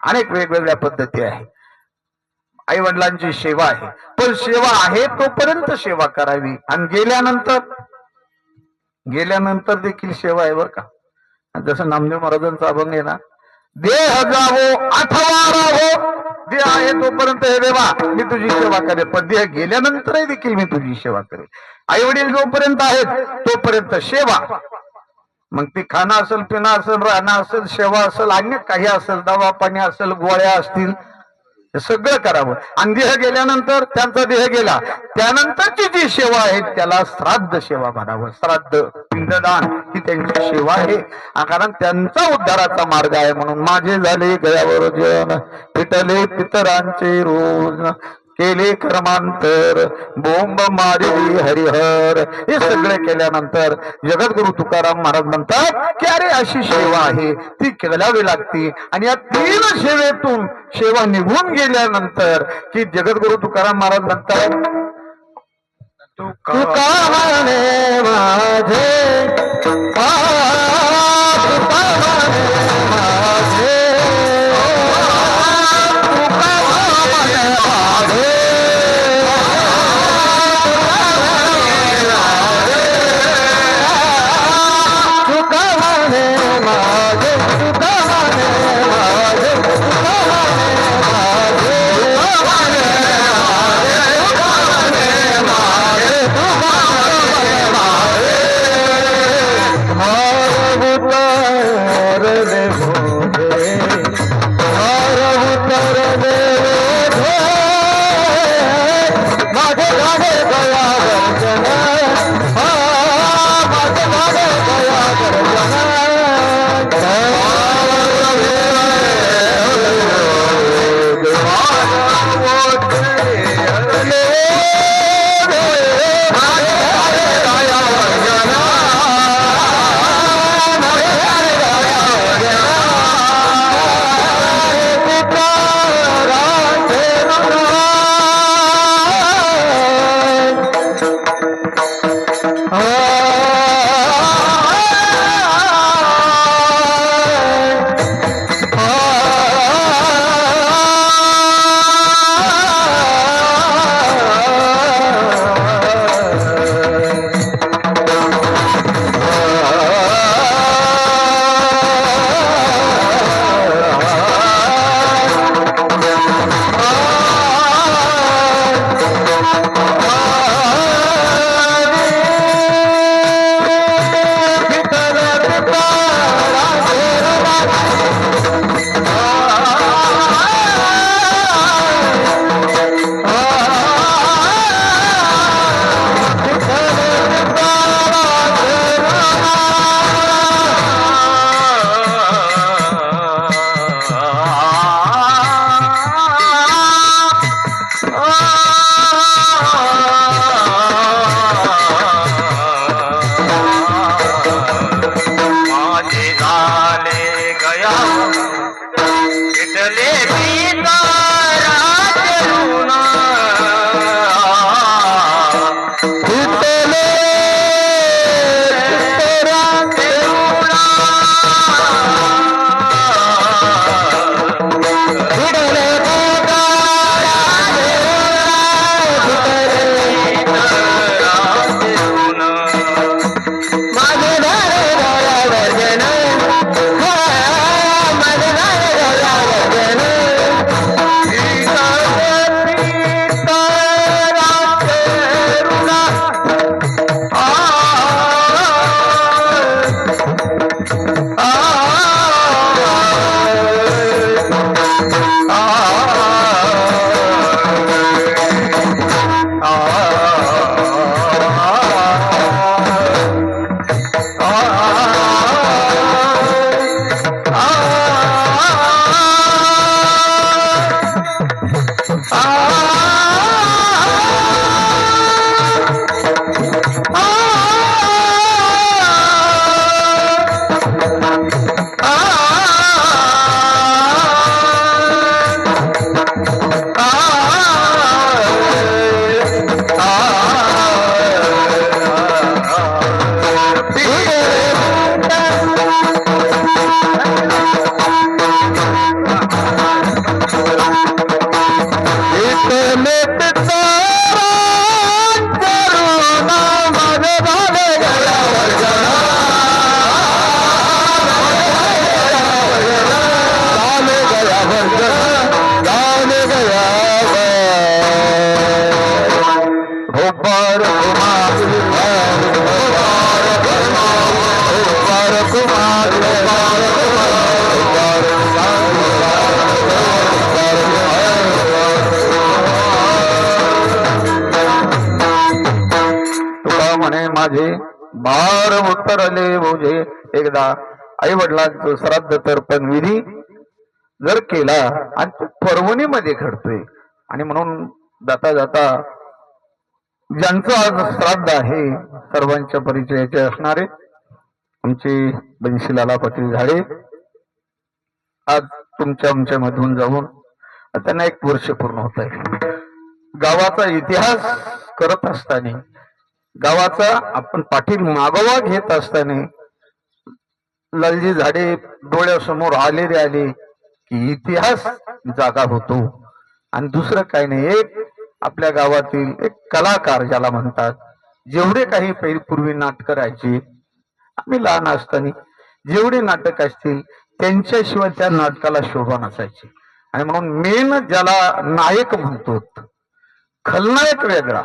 अनेक वेगवेगळ्या पद्धती आहे. आई वडिलांची सेवा आहे, पण सेवा आहे तोपर्यंत सेवा करावी. आणि गेल्यानंतर देखील सेवा आहे बरं का. जसं नामदेव महाराजांचा अभंग आहे ना, देह जावो अथवा राहो, देह आहे तोपर्यंत हे देवा मी तुझी सेवा करेन, पण देह गेल्यानंतरही देखील मी तुझी सेवा करेन. आई वडील जोपर्यंत आहेत तोपर्यंत सेवा. मग ती खाणं असेल, पिणं असेल, राहणं असेल, सेवा असेल, अन्य काही असेल, दवा पाणी असेल, गोळ्या असतील, हे सगळं करावं. आणि देह गेल्यानंतर, त्यांचा देह गेला त्यानंतरची जी सेवा आहे त्याला श्राद्ध सेवा म्हणावं. श्राद्ध पिंडदान ही त्यांची सेवा आहे, कारण त्यांचा उद्धाराचा मार्ग आहे. म्हणून माझे झाले गयावर जन, पिटले पितरांचे रोज, केले कर्मांतर, बोंब मारिली हरिहर. हे सगळे केल्यानंतर जगद्गुरु तुकाराम महाराज म्हणतात की अरे अशी सेवा आहे ती करावी लागते. आणि या 3 सेवेतून सेवा निघून गेल्यानंतर की जगद्गुरु तुकाराम महाराज म्हणतात, तुका म्हणे माझे उतरले भोजे. एकदा आई वडिलांचं श्राद्ध तर्पण विधी जर केला आणि तो पर्वणीमध्ये घडतोय, आणि म्हणून जाता जाता ज्यांचं आज श्राद्ध आहे सर्वांच्या परिचयाचे असणारे आमचे बंशीलाला पाटील झाडे आज आमच्या मधून जाऊन त्यांना 1 वर्ष पूर्ण होत आहे. गावाचा इतिहास करत असताना, गावाचा आपण पाठील मागोवा घेत असताना लालजी झाडे डोळ्यासमोर आले की इतिहास जागा होतो. आणि दुसरं काही नाही, एक आपल्या गावातील एक कलाकार ज्याला म्हणतात, जेवढे काही पूर्वी नाटक करायचे, आम्ही लहान असताना जेवढे नाटक असतील त्यांच्याशिवाय त्या नाटकाला शोभा नसायची. आणि म्हणून मेन ज्याला नायक म्हणतो, खलनायक वेगळा,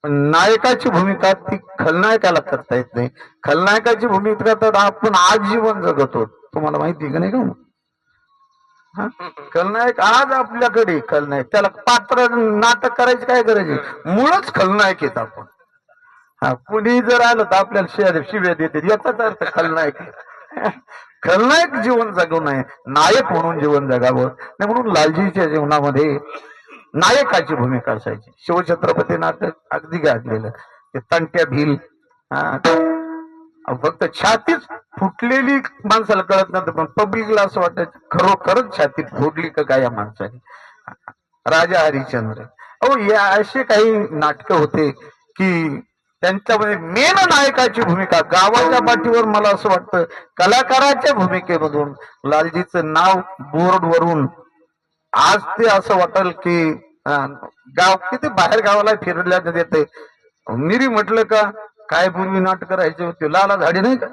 पण नायकाची भूमिका ती खलनायकाला करता येत नाही. खलनायकाची भूमिका तर आपण आज जीवन जगतो, तुम्हाला माहिती का नाही का? खलनायक आज आपल्याकडे खलनायक, त्याला पात्र नाटक करायची काय गरज आहे? मुळच खलनायक येत आपण. कुणी जर आलं तर आपल्याला शिव्या देते, याचाच अर्थ खलनायक. खलनायक जीवन जगू नये, नायक म्हणून जीवन जगावं. नाही म्हणून लालजीच्या जीवनामध्ये नायकाची भूमिका असायची. शिवछत्रपती नाटक अगदी गाजलेलं, ते तंट्या भील, फक्त छातीच फुटलेली माणसाला कळत नव्हतं, पण पब्लिकला असं वाटायचं खरोखरच छातीत फोडली का काय या माणसाने. राजा हरिश्चंद्र, या असे काही नाटकं होते की त्यांच्यामध्ये मेन नायकाची भूमिका गावाच्या पाठीवर, मला असं वाटतं कलाकाराच्या भूमिकेमधून लालजीचं नाव बोर्डवरून आज ते असं वाटेल की गाव किती बाहेर गावाला फिरल्यात येते. मिरी म्हटलं का काय पूर्वी नाटक करायचे होते, लाला झाडे नाही का,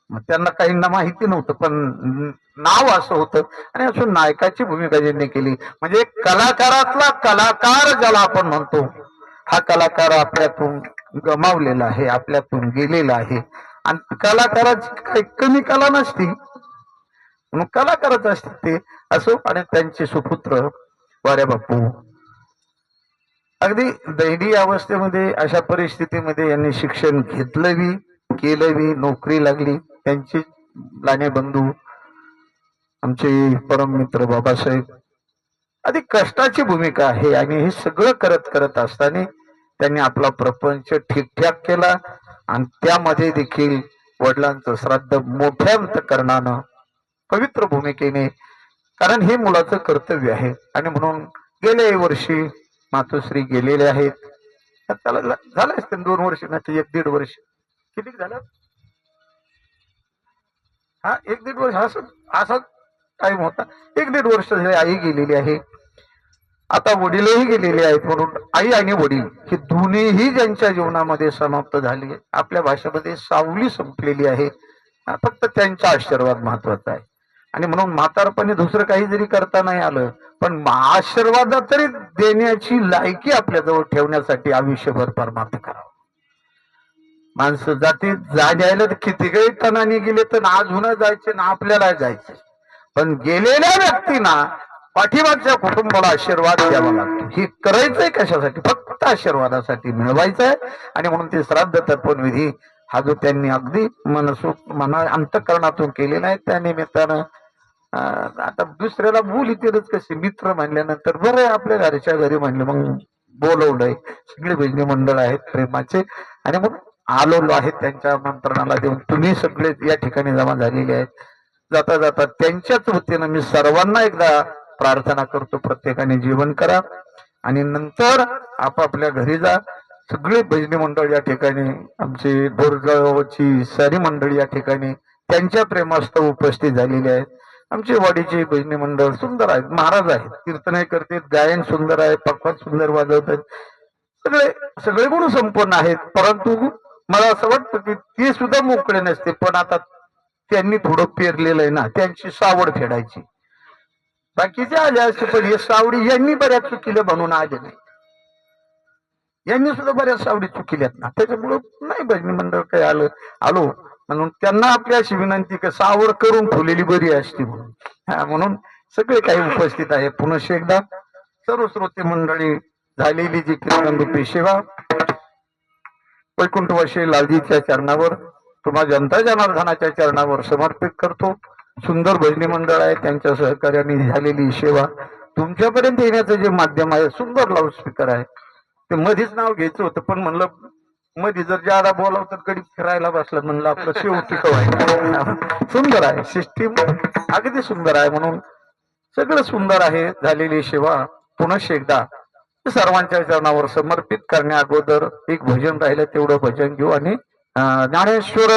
मग त्यांना काहींना माहिती नव्हतं, पण नाव असं होतं. आणि असं नायकाची भूमिका ज्यांनी केली, म्हणजे कलाकारातला कलाकार ज्याला आपण म्हणतो, हा कलाकार आपल्यातून गमावलेला आहे, आपल्यातून गेलेला आहे. आणि कलाकाराची काही कमी कला नसती, मग कलाकारच असते ते असो. आणि त्यांचे सुपुत्र वाऱ्या बापू अगदी दैनी अवस्थेमध्ये, अशा परिस्थितीमध्ये यांनी शिक्षण घेतलं बी, केलं बी, नोकरी लागली. त्यांचे लाने बंधू आमचे परम मित्र बाबासाहेब, अधिक कष्टाची भूमिका आहे. आणि हे सगळं करत असताना त्यांनी आपला प्रपंच ठीकठाक केला. आणि त्यामध्ये देखील वडिलांचं श्राद्ध मोठ्या अंतकरणानं, पवित्र भूमिकेने, कारण हे मुलाचं कर्तव्य आहे. आणि म्हणून गेल्या वर्षी मातोश्री गेलेले आहेत. त्याला झालं असतं 2 वर्ष, नाही 1-1.5 वर्ष. किती झालं? 1-1.5 वर्ष असा टाइम होता. 1-1.5 वर्ष झाले आई गेलेली आहे. आता वडीलही गेलेले आहेत. म्हणून आई आणि वडील हे दोन्हीही ज्यांच्या जीवनामध्ये समाप्त झाले, आपल्या भाषेमध्ये सावली संपलेली आहे. फक्त त्यांचा आशीर्वाद महत्वाचा आहे. आणि म्हणून म्हातारपणी दुसरं काही जरी करता नाही आलं, पण आशीर्वाद तरी देण्याची लायकी आपल्याजवळ ठेवण्यासाठी आयुष्यभर परमार्थ करावा. माणसं जायला तर किती काही तणाने गेले तर अजून जायचे ना, आपल्याला जायचे. पण गेलेल्या व्यक्तींना, पाठीमागच्या कुटुंबाला आशीर्वाद द्यावा लागतो. हे करायचंय कशासाठी? फक्त आशीर्वादासाठी मिळवायचं आहे. आणि म्हणून ते श्राद्ध तर्पण विधी हा जो त्यांनी अगदी मना अंतकरणातून केलेला आहे, त्या निमित्तानं आता दुसऱ्याला बोल इतरच कसे मित्र म्हणल्यानंतर बरं आपल्या घरच्या घरी म्हणलं, मग बोलवलंय. सगळे भजनी मंडळ आहेत प्रेमाचे, आणि मग आलेलो आहेत त्यांच्या मंत्रणाला देऊन. तुम्ही सगळे या ठिकाणी जमा झालेले आहेत. जाता जाता त्यांच्याच वतीनं मी सर्वांना एकदा प्रार्थना करतो, प्रत्येकाने जीवन करा आणि नंतर आपापल्या घरी जा. सगळे भजनी मंडळ या ठिकाणी, आमची बोरगावची सारी मंडळी या ठिकाणी त्यांच्या प्रेमास्तव उपस्थित झालेली आहेत. आमची वाडीची भजनी मंडळ सुंदर आहेत, महाराज आहेत, कीर्तन करतात, गायन सुंदर आहे, पक्वात सुंदर वाजवतात, सगळे गुण संपन्न आहेत. परंतु मला असं वाटतं की ते सुद्धा मोकळे नसते, पण आता त्यांनी थोडं पेरलेलं आहे ना, त्यांची सावड फेडायची. बाकीचे आले असते, पण हे सावडी यांनी बऱ्याच चुकील्या म्हणून आले नाही. यांनी सुद्धा बऱ्याच सावडी चुकिल्यात ना, त्याच्यामुळं नाही भजनी मंडळ काही आलो म्हणून त्यांना आपली अशी विनंती की सावड करून ठेवलेली बरी असते म्हणून. म्हणून सगळे काही उपस्थित आहे. पुनश्च एकदा सर्व श्रोते मंडळी झालेली जी कीर्तन रूपी सेवा वैकुंठवासी लालजीच्या चरणावर तुम्हा जनता जनार्दनाच्या चरणावर समर्पित करतो. सुंदर भजनी मंडळ आहे, त्यांच्या सहकार्याने झालेली सेवा तुमच्यापर्यंत येण्याचं जे माध्यम आहे, सुंदर लाऊडस्पीकर आहे. ते मध्येच नाव घ्यायचं होतं, पण म्हणलं मध्ये जर ज्यादा बोलाव तर कधी फिरायला बसलं, म्हणलं आपलं शेवटी कवायला. सुंदर आहे सिस्टीम, अगदी सुंदर आहे. म्हणून सगळं सुंदर आहे. झालेली सेवा पुनश्च एकदा सर्वांच्या चरणावर समर्पित करण्या अगोदर एक भजन राहिलं, तेवढं भजन घेऊ आणि ज्ञानेश्वर